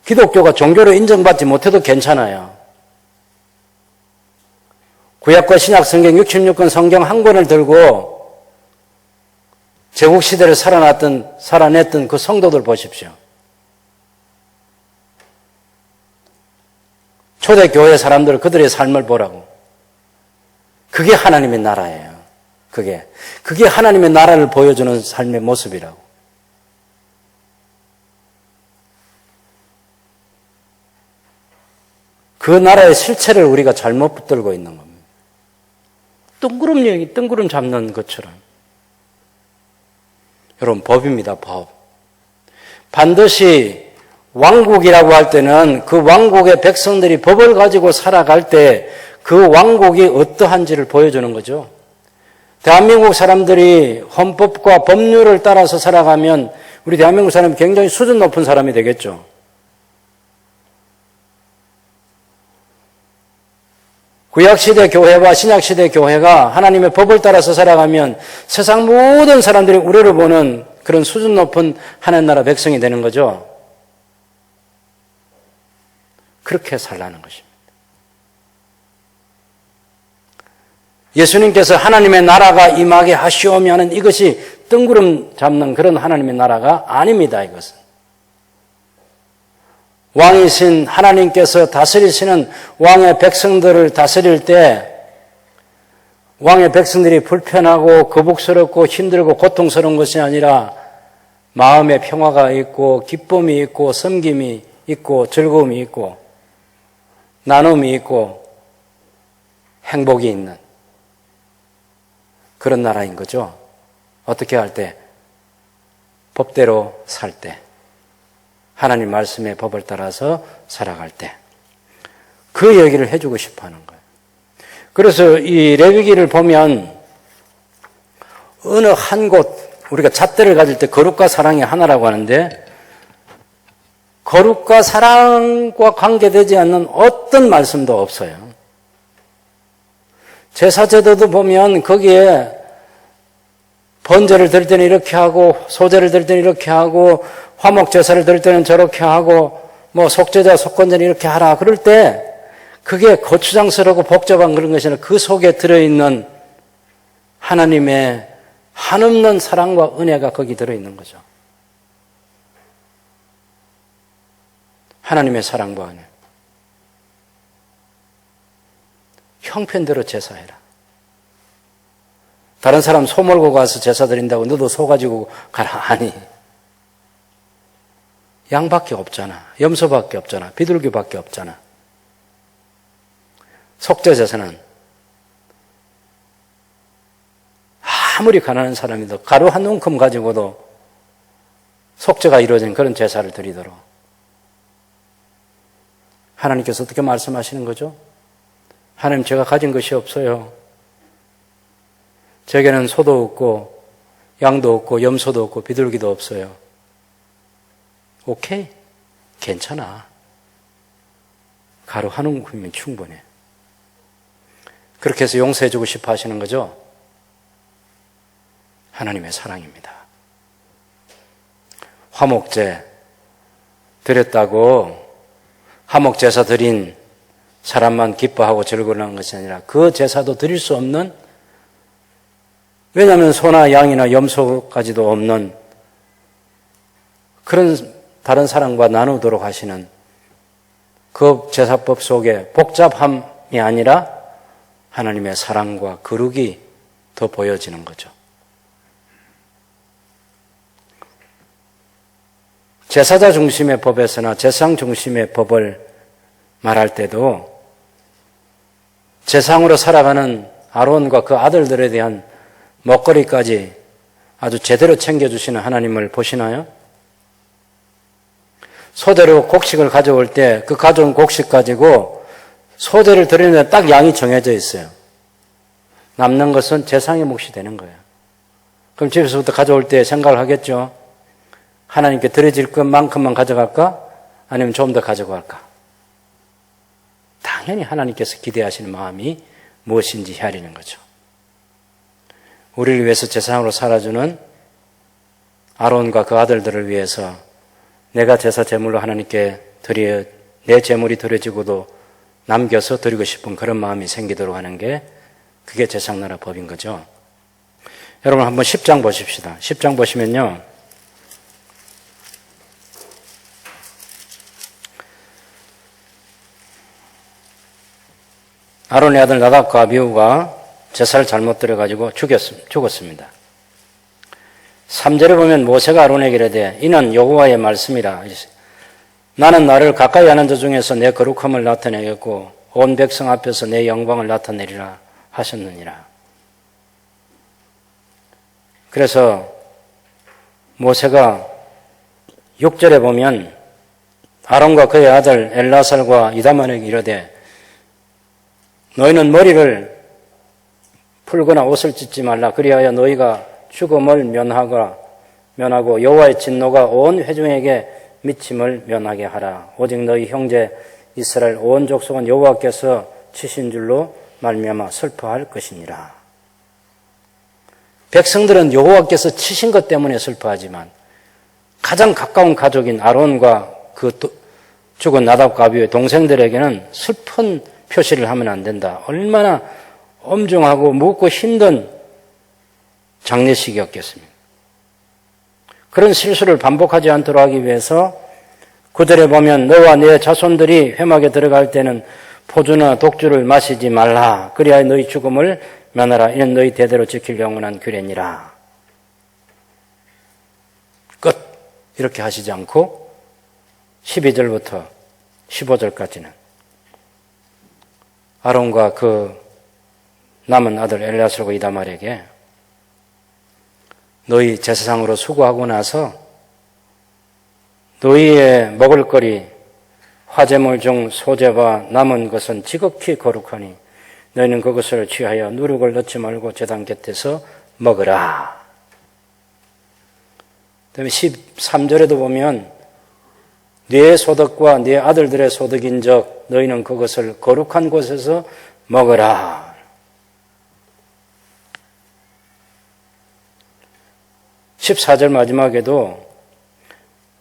기독교가 종교로 인정받지 못해도 괜찮아요. 구약과 신약 성경 66권 성경 한 권을 들고 제국시대를 살아냈던 그 성도들 보십시오. 초대교회 사람들 그들의 삶을 보라고. 그게 하나님의 나라예요. 그게 하나님의 나라를 보여주는 삶의 모습이라고. 그 나라의 실체를 우리가 잘못 붙들고 있는 겁니다. 뜬구름 잡는 것처럼. 여러분, 법입니다, 법. 반드시 왕국이라고 할 때는 그 왕국의 백성들이 법을 가지고 살아갈 때 그 왕국이 어떠한지를 보여주는 거죠. 대한민국 사람들이 헌법과 법률을 따라서 살아가면 우리 대한민국 사람이 굉장히 수준 높은 사람이 되겠죠. 구약시대 교회와 신약시대 교회가 하나님의 법을 따라서 살아가면 세상 모든 사람들이 우리를 보는 그런 수준 높은 하나님 나라 백성이 되는 거죠. 그렇게 살라는 것입니다. 예수님께서 하나님의 나라가 임하게 하시오며 하는 이것이 뜬구름 잡는 그런 하나님의 나라가 아닙니다. 이것은. 왕이신 하나님께서 다스리시는 왕의 백성들을 다스릴 때 왕의 백성들이 불편하고 거북스럽고 힘들고 고통스러운 것이 아니라 마음에 평화가 있고 기쁨이 있고 섬김이 있고 즐거움이 있고 나눔이 있고 행복이 있는 그런 나라인 거죠. 어떻게 할 때? 법대로 살 때. 하나님 말씀의 법을 따라서 살아갈 때. 그 얘기를 해주고 싶어 하는 거예요. 그래서 이 레위기를 보면 어느 한 곳, 우리가 잣대를 가질 때 거룩과 사랑이 하나라고 하는데 거룩과 사랑과 관계되지 않는 어떤 말씀도 없어요. 제사제도도 보면 거기에 번제를 드릴 때는 이렇게 하고 소제를 드릴 때는 이렇게 하고 화목제사를 드릴 때는 저렇게 하고 뭐 속죄자 속건제는 이렇게 하라 그럴 때 그게 거추장스럽고 복잡한 그런 것이 아니라 그 속에 들어있는 하나님의 한없는 사랑과 은혜가 거기 들어있는 거죠. 하나님의 사랑과 은혜. 형편대로 제사해라. 다른 사람 소 몰고 가서 제사 드린다고 너도 소 가지고 가라. 아니. 양밖에 없잖아. 염소밖에 없잖아. 비둘기밖에 없잖아. 속죄 제사는 아무리 가난한 사람이도 가루 한 움큼 가지고도 속죄가 이루어진 그런 제사를 드리도록 하나님께서 어떻게 말씀하시는 거죠? 하나님, 제가 가진 것이 없어요. 제게는 소도 없고 양도 없고 염소도 없고 비둘기도 없어요. 오케이, 괜찮아. 가루 한 움큼이면 충분해. 그렇게 해서 용서해주고 싶어 하시는 거죠? 하나님의 사랑입니다. 화목제 드렸다고 화목제사 드린 사람만 기뻐하고 즐거워하는 것이 아니라 그 제사도 드릴 수 없는, 왜냐하면 소나 양이나 염소까지도 없는 그런 다른 사람과 나누도록 하시는 그 제사법 속에 복잡함이 아니라 하나님의 사랑과 거룩이 더 보여지는 거죠. 제사자 중심의 법에서나 제상 중심의 법을 말할 때도 제상으로 살아가는 아론과 그 아들들에 대한 먹거리까지 아주 제대로 챙겨주시는 하나님을 보시나요? 소대로 곡식을 가져올 때 그 가져온 곡식 가지고 소대를 드리는데 딱 양이 정해져 있어요. 남는 것은 제상의 몫이 되는 거예요. 그럼 집에서부터 가져올 때 생각을 하겠죠. 하나님께 드려질 것만큼만 가져갈까? 아니면 좀 더 가져갈까? 당연히 하나님께서 기대하시는 마음이 무엇인지 헤아리는 거죠. 우리를 위해서 제사장으로 살아주는 아론과 그 아들들을 위해서 내가 제사 제물로 하나님께 내 재물이 드려지고도 남겨서 드리고 싶은 그런 마음이 생기도록 하는 게 그게 제상나라 법인 거죠. 여러분 한번 10장 보십시다. 10장 보시면요. 아론의 아들 나답과 아비후가 제사를 잘못 드려가지고 죽었습니다. 3절에 보면 모세가 아론에게 이르되 이는 여호와의 말씀이라. 나는 나를 가까이 하는 자 중에서 내 거룩함을 나타내겠고 온 백성 앞에서 내 영광을 나타내리라 하셨느니라. 그래서 모세가 6절에 보면 아론과 그의 아들 엘라살과 이다말에게 이르되 너희는 머리를 풀거나 옷을 찢지 말라. 그리하여 너희가 죽음을 면하고 여호와의 진노가 온 회중에게 미침을 면하게 하라. 오직 너희 형제 이스라엘 온 족속은 여호와께서 치신 줄로 말미암아 슬퍼할 것이니라. 백성들은 여호와께서 치신 것 때문에 슬퍼하지만 가장 가까운 가족인 아론과 그 죽은 나답과 아비후의 동생들에게는 슬픈 표시를 하면 안 된다. 얼마나 엄중하고 무겁고 힘든 장례식이었겠습니까? 그런 실수를 반복하지 않도록 하기 위해서 9절에 보면 너와 네 자손들이 회막에 들어갈 때는 포주나 독주를 마시지 말라. 그리하여 너희 죽음을 면하라. 이는 너희 대대로 지킬 영원한 규례니라. 끝. 이렇게 하시지 않고 12절부터 15절까지는 아론과 그 남은 아들 엘리야살과 이다말에게 너희 제사상으로 수고하고 나서 너희의 먹을거리 화제물 중 소재와 남은 것은 지극히 거룩하니 너희는 그것을 취하여 누룩을 넣지 말고 제단 곁에서 먹으라. 그다음에 13절에도 보면 네 소득과 네 아들들의 소득인적 너희는 그것을 거룩한 곳에서 먹으라. (14절) 마지막에도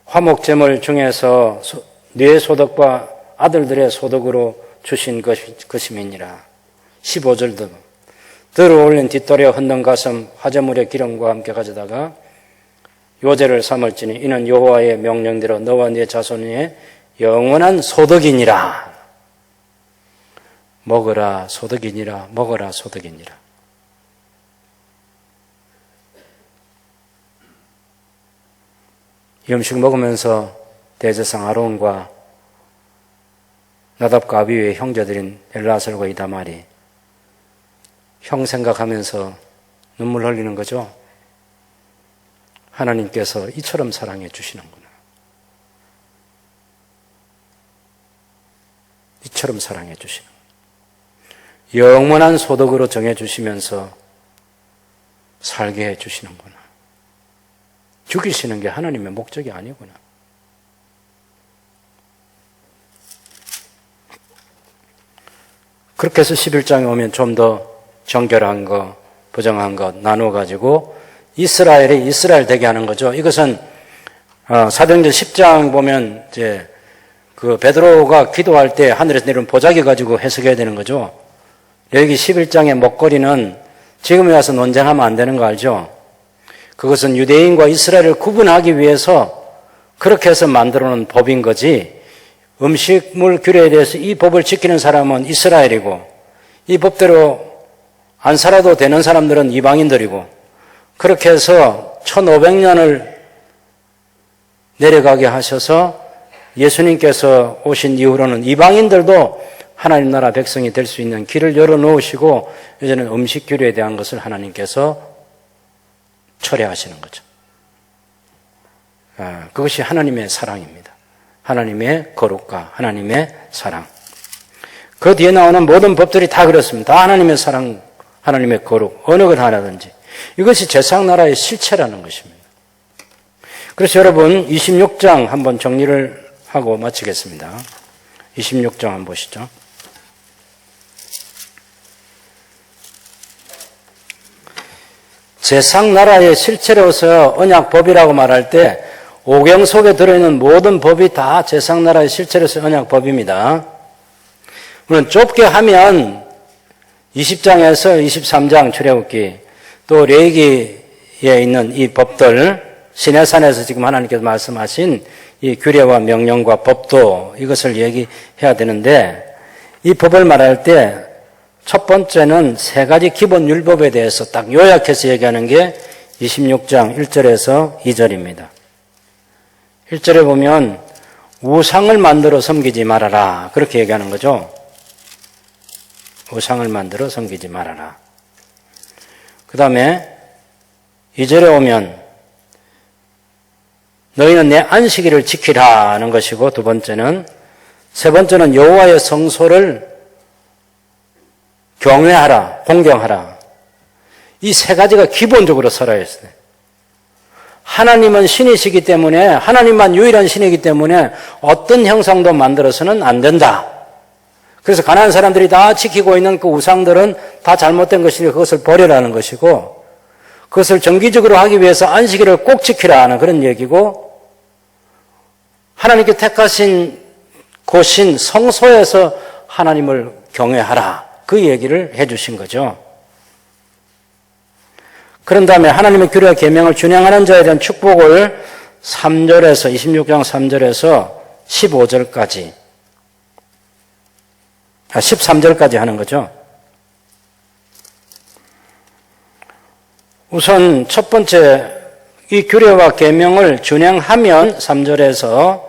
화목제물 중에서 네 소득과 아들들의 소득으로 주신 것임이니라. 15절도 들어올린 뒷도리와 흔든 가슴 화제물의 기름과 함께 가져다가 요제를 삼을지니 이는 여호와의 명령대로 너와 네 자손의 영원한 소득이니라. 먹으라 소득이니라. 먹으라 소득이니라. 이 음식 먹으면서 대제사장 아론과 나답과 아비후의 형제들인 엘라살과 이다말이 형 생각하면서 눈물 흘리는 거죠. 하나님께서 이처럼 사랑해 주시는구나. 이처럼 사랑해 주시는 영원한 소득으로 정해 주시면서 살게 해 주시는구나. 죽이시는 게 하나님의 목적이 아니구나. 그렇게 해서 11장에 오면 좀 더 정결한 것, 부정한 것 나누어가지고 이스라엘이 이스라엘 되게 하는 거죠. 이것은 사도행전 10장 보면 이제 그 베드로가 기도할 때 하늘에서 내려온 보자기 가지고 해석해야 되는 거죠. 여기 11장의 먹거리는 지금에 와서 논쟁하면 안 되는 거 알죠? 그것은 유대인과 이스라엘을 구분하기 위해서 그렇게 해서 만들어 놓은 법인 거지, 음식물 규례에 대해서 이 법을 지키는 사람은 이스라엘이고 이 법대로 안 살아도 되는 사람들은 이방인들이고, 그렇게 해서 1500년을 내려가게 하셔서 예수님께서 오신 이후로는 이방인들도 하나님 나라 백성이 될 수 있는 길을 열어놓으시고 이제는 음식 규례에 대한 것을 하나님께서 철회하시는 거죠. 그것이 하나님의 사랑입니다. 하나님의 거룩과 하나님의 사랑. 그 뒤에 나오는 모든 법들이 다 그렇습니다. 다 하나님의 사랑, 하나님의 거룩, 어느 걸 하나든지. 이것이 제사장나라의 실체라는 것입니다. 그래서 여러분 26장 한번 정리를 하고 마치겠습니다. 26장 한번 보시죠. 제사장나라의 실체로서 언약법이라고 말할 때 오경 속에 들어있는 모든 법이 다 제상나라의 실체로서 언약법입니다. 물론 좁게 하면 20장에서 23장 출애굽기 또 레위기에 있는 이 법들, 시내산에서 지금 하나님께서 말씀하신 이 규례와 명령과 법도 이것을 얘기해야 되는데, 이 법을 말할 때 첫 번째는 세 가지 기본 율법에 대해서 딱 요약해서 얘기하는 게 26장 1절에서 2절입니다. 1절에 보면 우상을 만들어 섬기지 말아라, 그렇게 얘기하는 거죠. 우상을 만들어 섬기지 말아라. 그 다음에 2절에 오면 너희는 내 안식일을 지키라 하는 것이고, 두 번째는, 세 번째는 여호와의 성소를 경외하라, 공경하라. 이 세 가지가 기본적으로 살아야 했어요. 하나님은 신이시기 때문에, 하나님만 유일한 신이기 때문에 어떤 형상도 만들어서는 안 된다. 그래서 가난한 사람들이 다 지키고 있는 그 우상들은 다 잘못된 것이니 그것을 버리라는 것이고, 그것을 정기적으로 하기 위해서 안식일을 꼭 지키라 하는 그런 얘기고, 하나님께 택하신 곳인 성소에서 하나님을 경외하라, 그 얘기를 해 주신 거죠. 그런 다음에 하나님의 규례와 계명을 준행하는 자에 대한 축복을 3절에서 26장 3절에서 15절까지 13절까지 하는 거죠. 우선 첫 번째, 이 규례와 계명을 준행하면 3절에서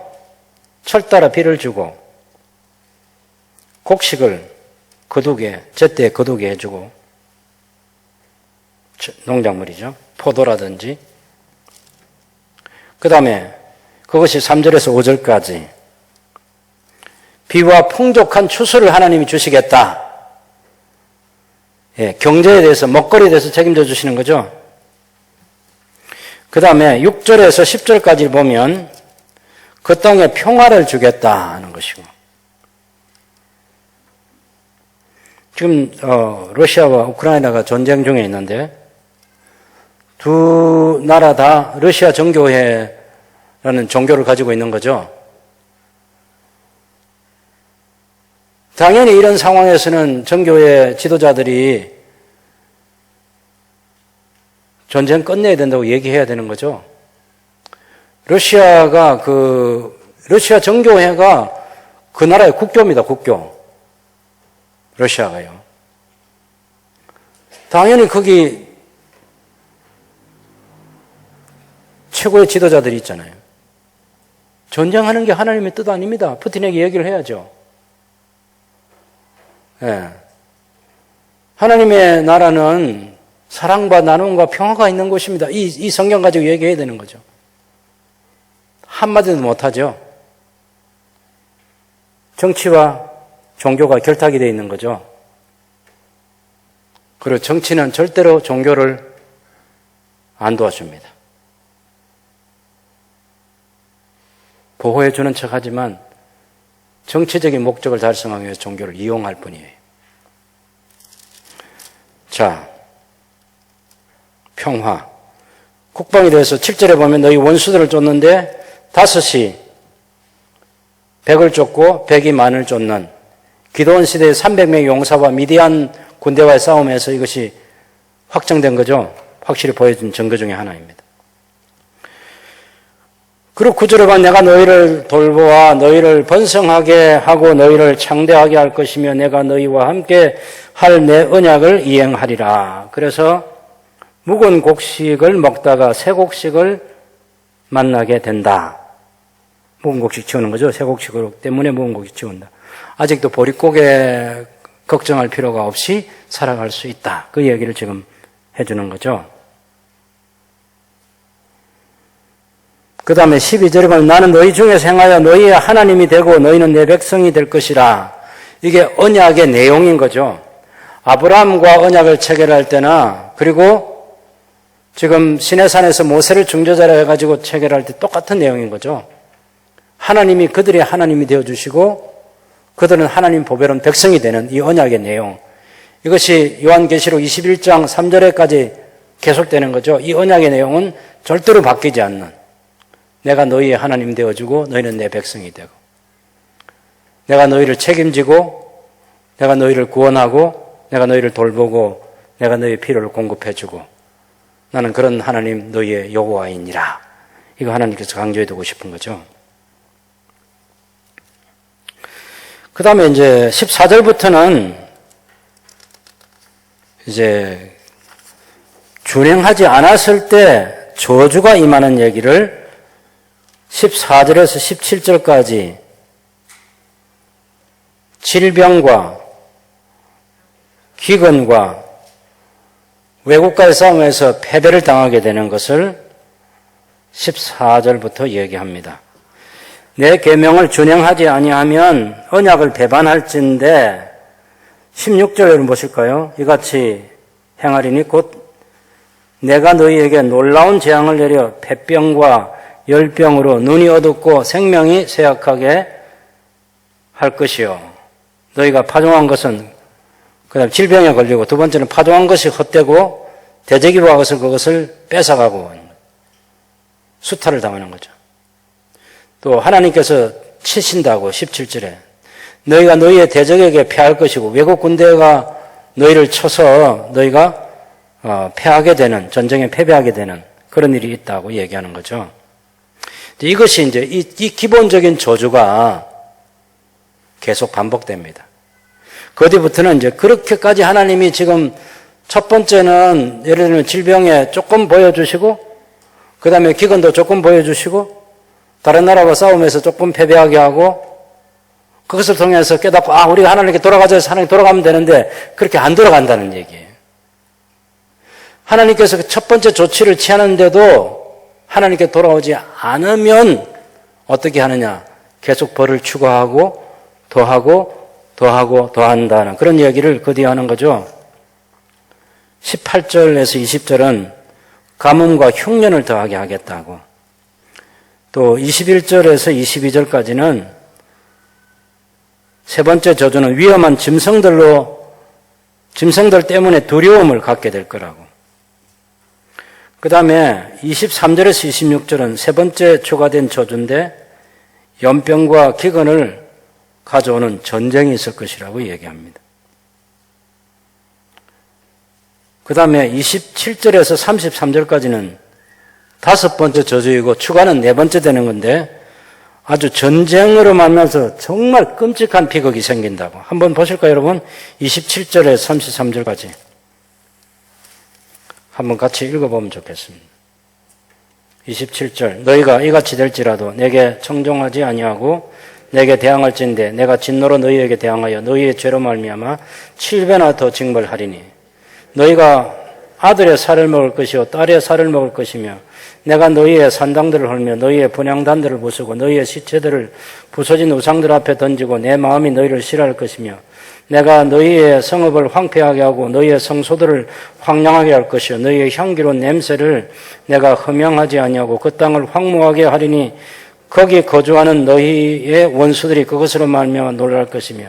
철 따라 비를 주고 곡식을 거두게, 제때에 거두게 해주고, 농작물이죠. 포도라든지. 그 다음에 그것이 3절에서 5절까지 비와 풍족한 추수를 하나님이 주시겠다. 예, 경제에 대해서, 먹거리에 대해서 책임져 주시는 거죠. 그 다음에 6절에서 10절까지 보면 그 땅에 평화를 주겠다 하는 것이고, 지금 러시아와 우크라이나가 전쟁 중에 있는데 두 나라 다 러시아 정교회라는 종교를 가지고 있는 거죠. 당연히 이런 상황에서는 정교회 지도자들이 전쟁 끝내야 된다고 얘기해야 되는 거죠. 러시아 정교회가 그 나라의 국교입니다, 국교. 러시아가요. 당연히 거기 최고의 지도자들이 있잖아요. 전쟁하는 게 하나님의 뜻 아닙니다. 푸틴에게 얘기를 해야죠. 예. 하나님의 나라는 사랑과 나눔과 평화가 있는 곳입니다. 이 성경 가지고 얘기해야 되는 거죠. 한마디도 못하죠. 정치와 종교가 결탁이 되어 있는 거죠. 그리고 정치는 절대로 종교를 안 도와줍니다. 보호해 주는 척하지만 정치적인 목적을 달성하기 위해서 종교를 이용할 뿐이에요. 자, 평화. 국방에 대해서 7절에 보면 너희 원수들을 쫓는데 5이 100을 쫓고 100이 만을 쫓는, 기드온 시대의 300명의 용사와 미디안 군대와의 싸움에서 이것이 확정된 거죠. 확실히 보여준 증거 중에 하나입니다. 그리고 9절에 보면 내가 너희를 돌보아 너희를 번성하게 하고 너희를 창대하게 할 것이며 내가 너희와 함께 할 내 언약을 이행하리라. 그래서 묵은 곡식을 먹다가 새 곡식을 만나게 된다. 묵은 곡식 치우는 거죠. 새 곡식 때문에 묵은 곡식 치운다. 아직도 보릿고개 걱정할 필요가 없이 살아갈 수 있다. 그 얘기를 지금 해주는 거죠. 그 다음에 12절에 보면 나는 너희 중에서 행하여 너희의 하나님이 되고 너희는 내 백성이 될 것이라. 이게 언약의 내용인 거죠. 아브라함과 언약을 체결할 때나, 그리고 지금 시내산에서 모세를 중재자라 해가지고 체결할 때 똑같은 내용인 거죠. 하나님이 그들의 하나님이 되어주시고 그들은 하나님 보배로운 백성이 되는 이 언약의 내용. 이것이 요한계시록 21장 3절에까지 계속되는 거죠. 이 언약의 내용은 절대로 바뀌지 않는, 내가 너희의 하나님 되어주고 너희는 내 백성이 되고 내가 너희를 책임지고 내가 너희를 구원하고 내가 너희를 돌보고 내가 너희의 필요를 공급해주고 나는 그런 하나님 너희의 여호와이니라. 이거 하나님께서 강조해두고 싶은 거죠. 그 다음에 이제 14절부터는 이제 준행하지 않았을 때 저주가 임하는 얘기를 14절에서 17절까지 질병과 기근과 외국과의 싸움에서 패배를 당하게 되는 것을 14절부터 얘기합니다. 내 계명을 준행하지 아니하면 언약을 배반할진대 16절을 보실까요? 이같이 행하리니 곧 내가 너희에게 놀라운 재앙을 내려 폐병과 열병으로 눈이 어둡고 생명이 쇠약하게 할 것이요. 너희가 파종한 것은 그다음 질병에 걸리고 두 번째는 파종한 것이 헛되고 대적이 와서 그것을 뺏어가고 수탈을 당하는 거죠. 또 하나님께서 치신다고 17절에 너희가 너희의 대적에게 패할 것이고 외국 군대가 너희를 쳐서 너희가 패하게 되는 전쟁에 패배하게 되는 그런 일이 있다고 얘기하는 거죠. 이것이 이제 이 기본적인 저주가 계속 반복됩니다. 그 뒤부터는 이제 그렇게까지 하나님이 지금 첫 번째는 예를 들면 질병에 조금 보여주시고 그 다음에 기근도 조금 보여주시고 다른 나라와 싸움에서 조금 패배하게 하고 그것을 통해서 깨닫고 우리가 하나님께 돌아가자 해서 하나님께 돌아가면 되는데 그렇게 안 돌아간다는 얘기예요. 하나님께서 첫 번째 조치를 취하는데도 하나님께 돌아오지 않으면 어떻게 하느냐? 계속 벌을 추구하고 더한다는 그런 얘기를 그 뒤에 하는 거죠. 18절에서 20절은 가뭄과 흉년을 더하게 하겠다고. 또 21절에서 22절까지는 세 번째 저주는 위험한 짐승들 때문에 두려움을 갖게 될 거라고. 그 다음에 23절에서 26절은 세 번째 초과된 저주인데 연병과 기근을 가져오는 전쟁이 있을 것이라고 얘기합니다. 그 다음에 27절에서 33절까지는 다섯 번째 저주이고 추가는 네 번째 되는 건데 아주 전쟁으로 만나서 정말 끔찍한 비극이 생긴다고. 한번 보실까요, 여러분? 27절에서 33절까지. 한번 같이 읽어보면 좋겠습니다. 27절 너희가 이같이 될지라도 내게 청종하지 아니하고 내게 대항할진대 내가 진노로 너희에게 대항하여 너희의 죄로 말미암아 7배나 더 징벌하리니 너희가 아들의 살을 먹을 것이요 딸의 살을 먹을 것이며 내가 너희의 산당들을 헐며 너희의 분향단들을 부수고 너희의 시체들을 부서진 우상들 앞에 던지고 내 마음이 너희를 싫어할 것이며 내가 너희의 성읍을 황폐하게 하고 너희의 성소들을 황량하게 할 것이요 너희의 향기로운 냄새를 내가 흠양하지 아니하고 그 땅을 황무하게 하리니 거기 거주하는 너희의 원수들이 그것으로 말미암아 놀랄 것이며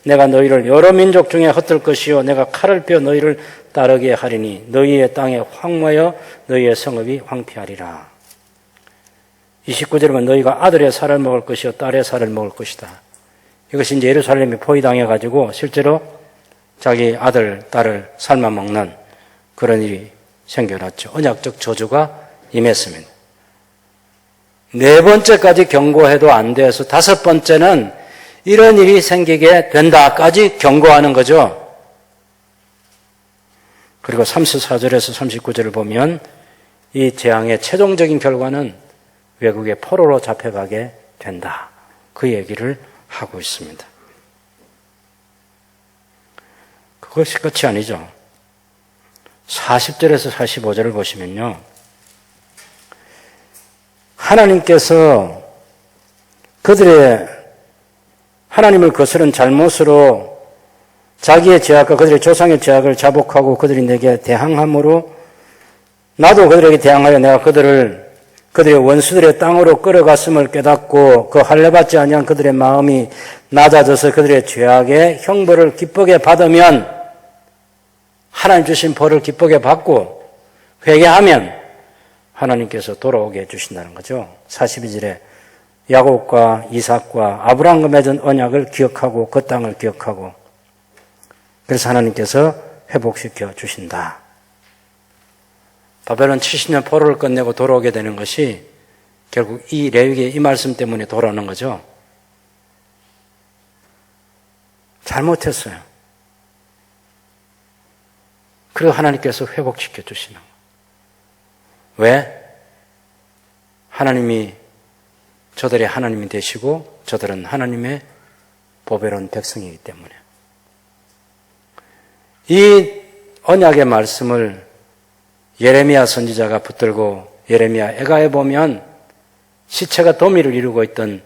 내가 너희를 여러 민족 중에 흩을 것이요 내가 칼을 펴 너희를 따르게 하리니 너희의 땅에 황무하여 너희의 성읍이 황폐하리라. 29절에 보면 너희가 아들의 살을 먹을 것이요 딸의 살을 먹을 것이다. 이것이 이제 예루살렘이 포위당해가지고 실제로 자기 아들, 딸을 삶아 먹는 그런 일이 생겨났죠. 언약적 저주가 임했습니다. 네 번째까지 경고해도 안 돼서 다섯 번째는 이런 일이 생기게 된다까지 경고하는 거죠. 그리고 34절에서 39절을 보면 이 재앙의 최종적인 결과는 외국의 포로로 잡혀가게 된다. 그 얘기를 하고 있습니다. 그것이 끝이 아니죠. 40절에서 45절을 보시면요. 하나님께서 그들의 하나님을 거스른 잘못으로 자기의 죄악과 그들의 조상의 죄악을 자복하고 그들이 내게 대항함으로 나도 그들에게 대항하여 내가 그들의 원수들의 땅으로 끌어갔음을 깨닫고 그 할례받지 아니한 그들의 마음이 낮아져서 그들의 죄악의 형벌을 기쁘게 받으면 하나님 주신 벌을 기쁘게 받고 회개하면 하나님께서 돌아오게 해주신다는 거죠. 42절에 야곱과 이삭과 아브라함과 맺은 언약을 기억하고 그 땅을 기억하고 그래서 하나님께서 회복시켜 주신다. 바벨론 70년 포로를 끝내고 돌아오게 되는 것이 결국 이 레위기의 이 말씀 때문에 돌아오는 거죠. 잘못했어요. 그리고 하나님께서 회복시켜 주시는 거예요. 왜? 하나님이 저들이 하나님이 되시고 저들은 하나님의 보배로운 백성이기 때문에 이 언약의 말씀을 예레미야 선지자가 붙들고 예레미야 애가에 보면 시체가 도미를 이루고 있던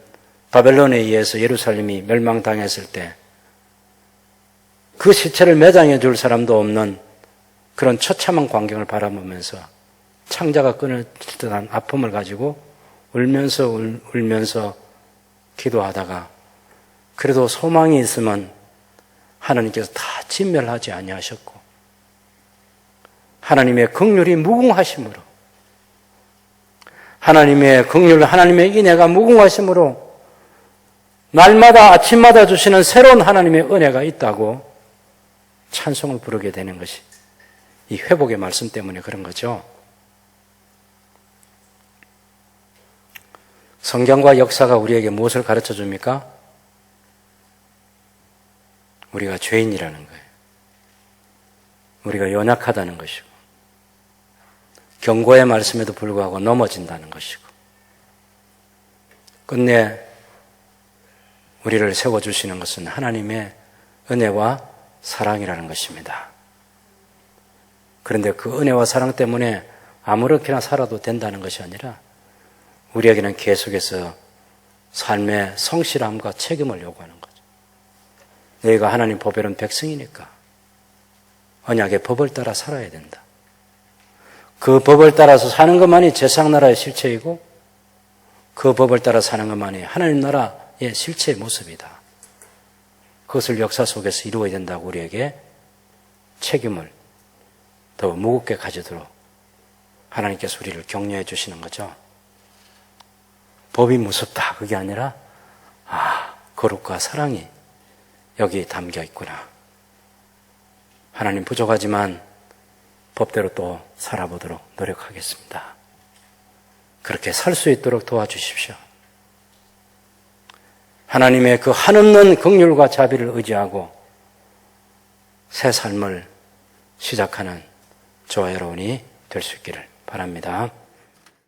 바벨론에 의해서 예루살렘이 멸망당했을 때 그 시체를 매장해 줄 사람도 없는 그런 처참한 광경을 바라보면서 창자가 끊어질 듯한 아픔을 가지고 울면서 기도하다가 그래도 소망이 있으면 하나님께서 다 진멸하지 아니하셨고 하나님의 긍휼이 무궁하심으로 하나님의 긍휼, 하나님의 인애가 무궁하심으로 날마다 아침마다 주시는 새로운 하나님의 은혜가 있다고 찬송을 부르게 되는 것이 이 회복의 말씀 때문에 그런 거죠. 성경과 역사가 우리에게 무엇을 가르쳐 줍니까? 우리가 죄인이라는 거예요. 우리가 연약하다는 것이고 경고의 말씀에도 불구하고 넘어진다는 것이고 끝내 우리를 세워주시는 것은 하나님의 은혜와 사랑이라는 것입니다. 그런데 그 은혜와 사랑 때문에 아무렇게나 살아도 된다는 것이 아니라 우리에게는 계속해서 삶의 성실함과 책임을 요구하는 거죠. 너희가 하나님 보배로운 백성이니까 언약의 법을 따라 살아야 된다. 그 법을 따라서 사는 것만이 제사장나라의 실체이고 그 법을 따라 사는 것만이 하나님 나라의 실체의 모습이다. 그것을 역사 속에서 이루어야 된다고 우리에게 책임을 더 무겁게 가지도록 하나님께서 우리를 격려해 주시는 거죠. 법이 무섭다 그게 아니라 거룩과 사랑이 여기 담겨 있구나. 하나님 부족하지만 법대로 또 살아보도록 노력하겠습니다. 그렇게 살 수 있도록 도와주십시오. 하나님의 그 한없는 긍휼과 자비를 의지하고 새 삶을 시작하는 저와 여러분이 될 수 있기를 바랍니다.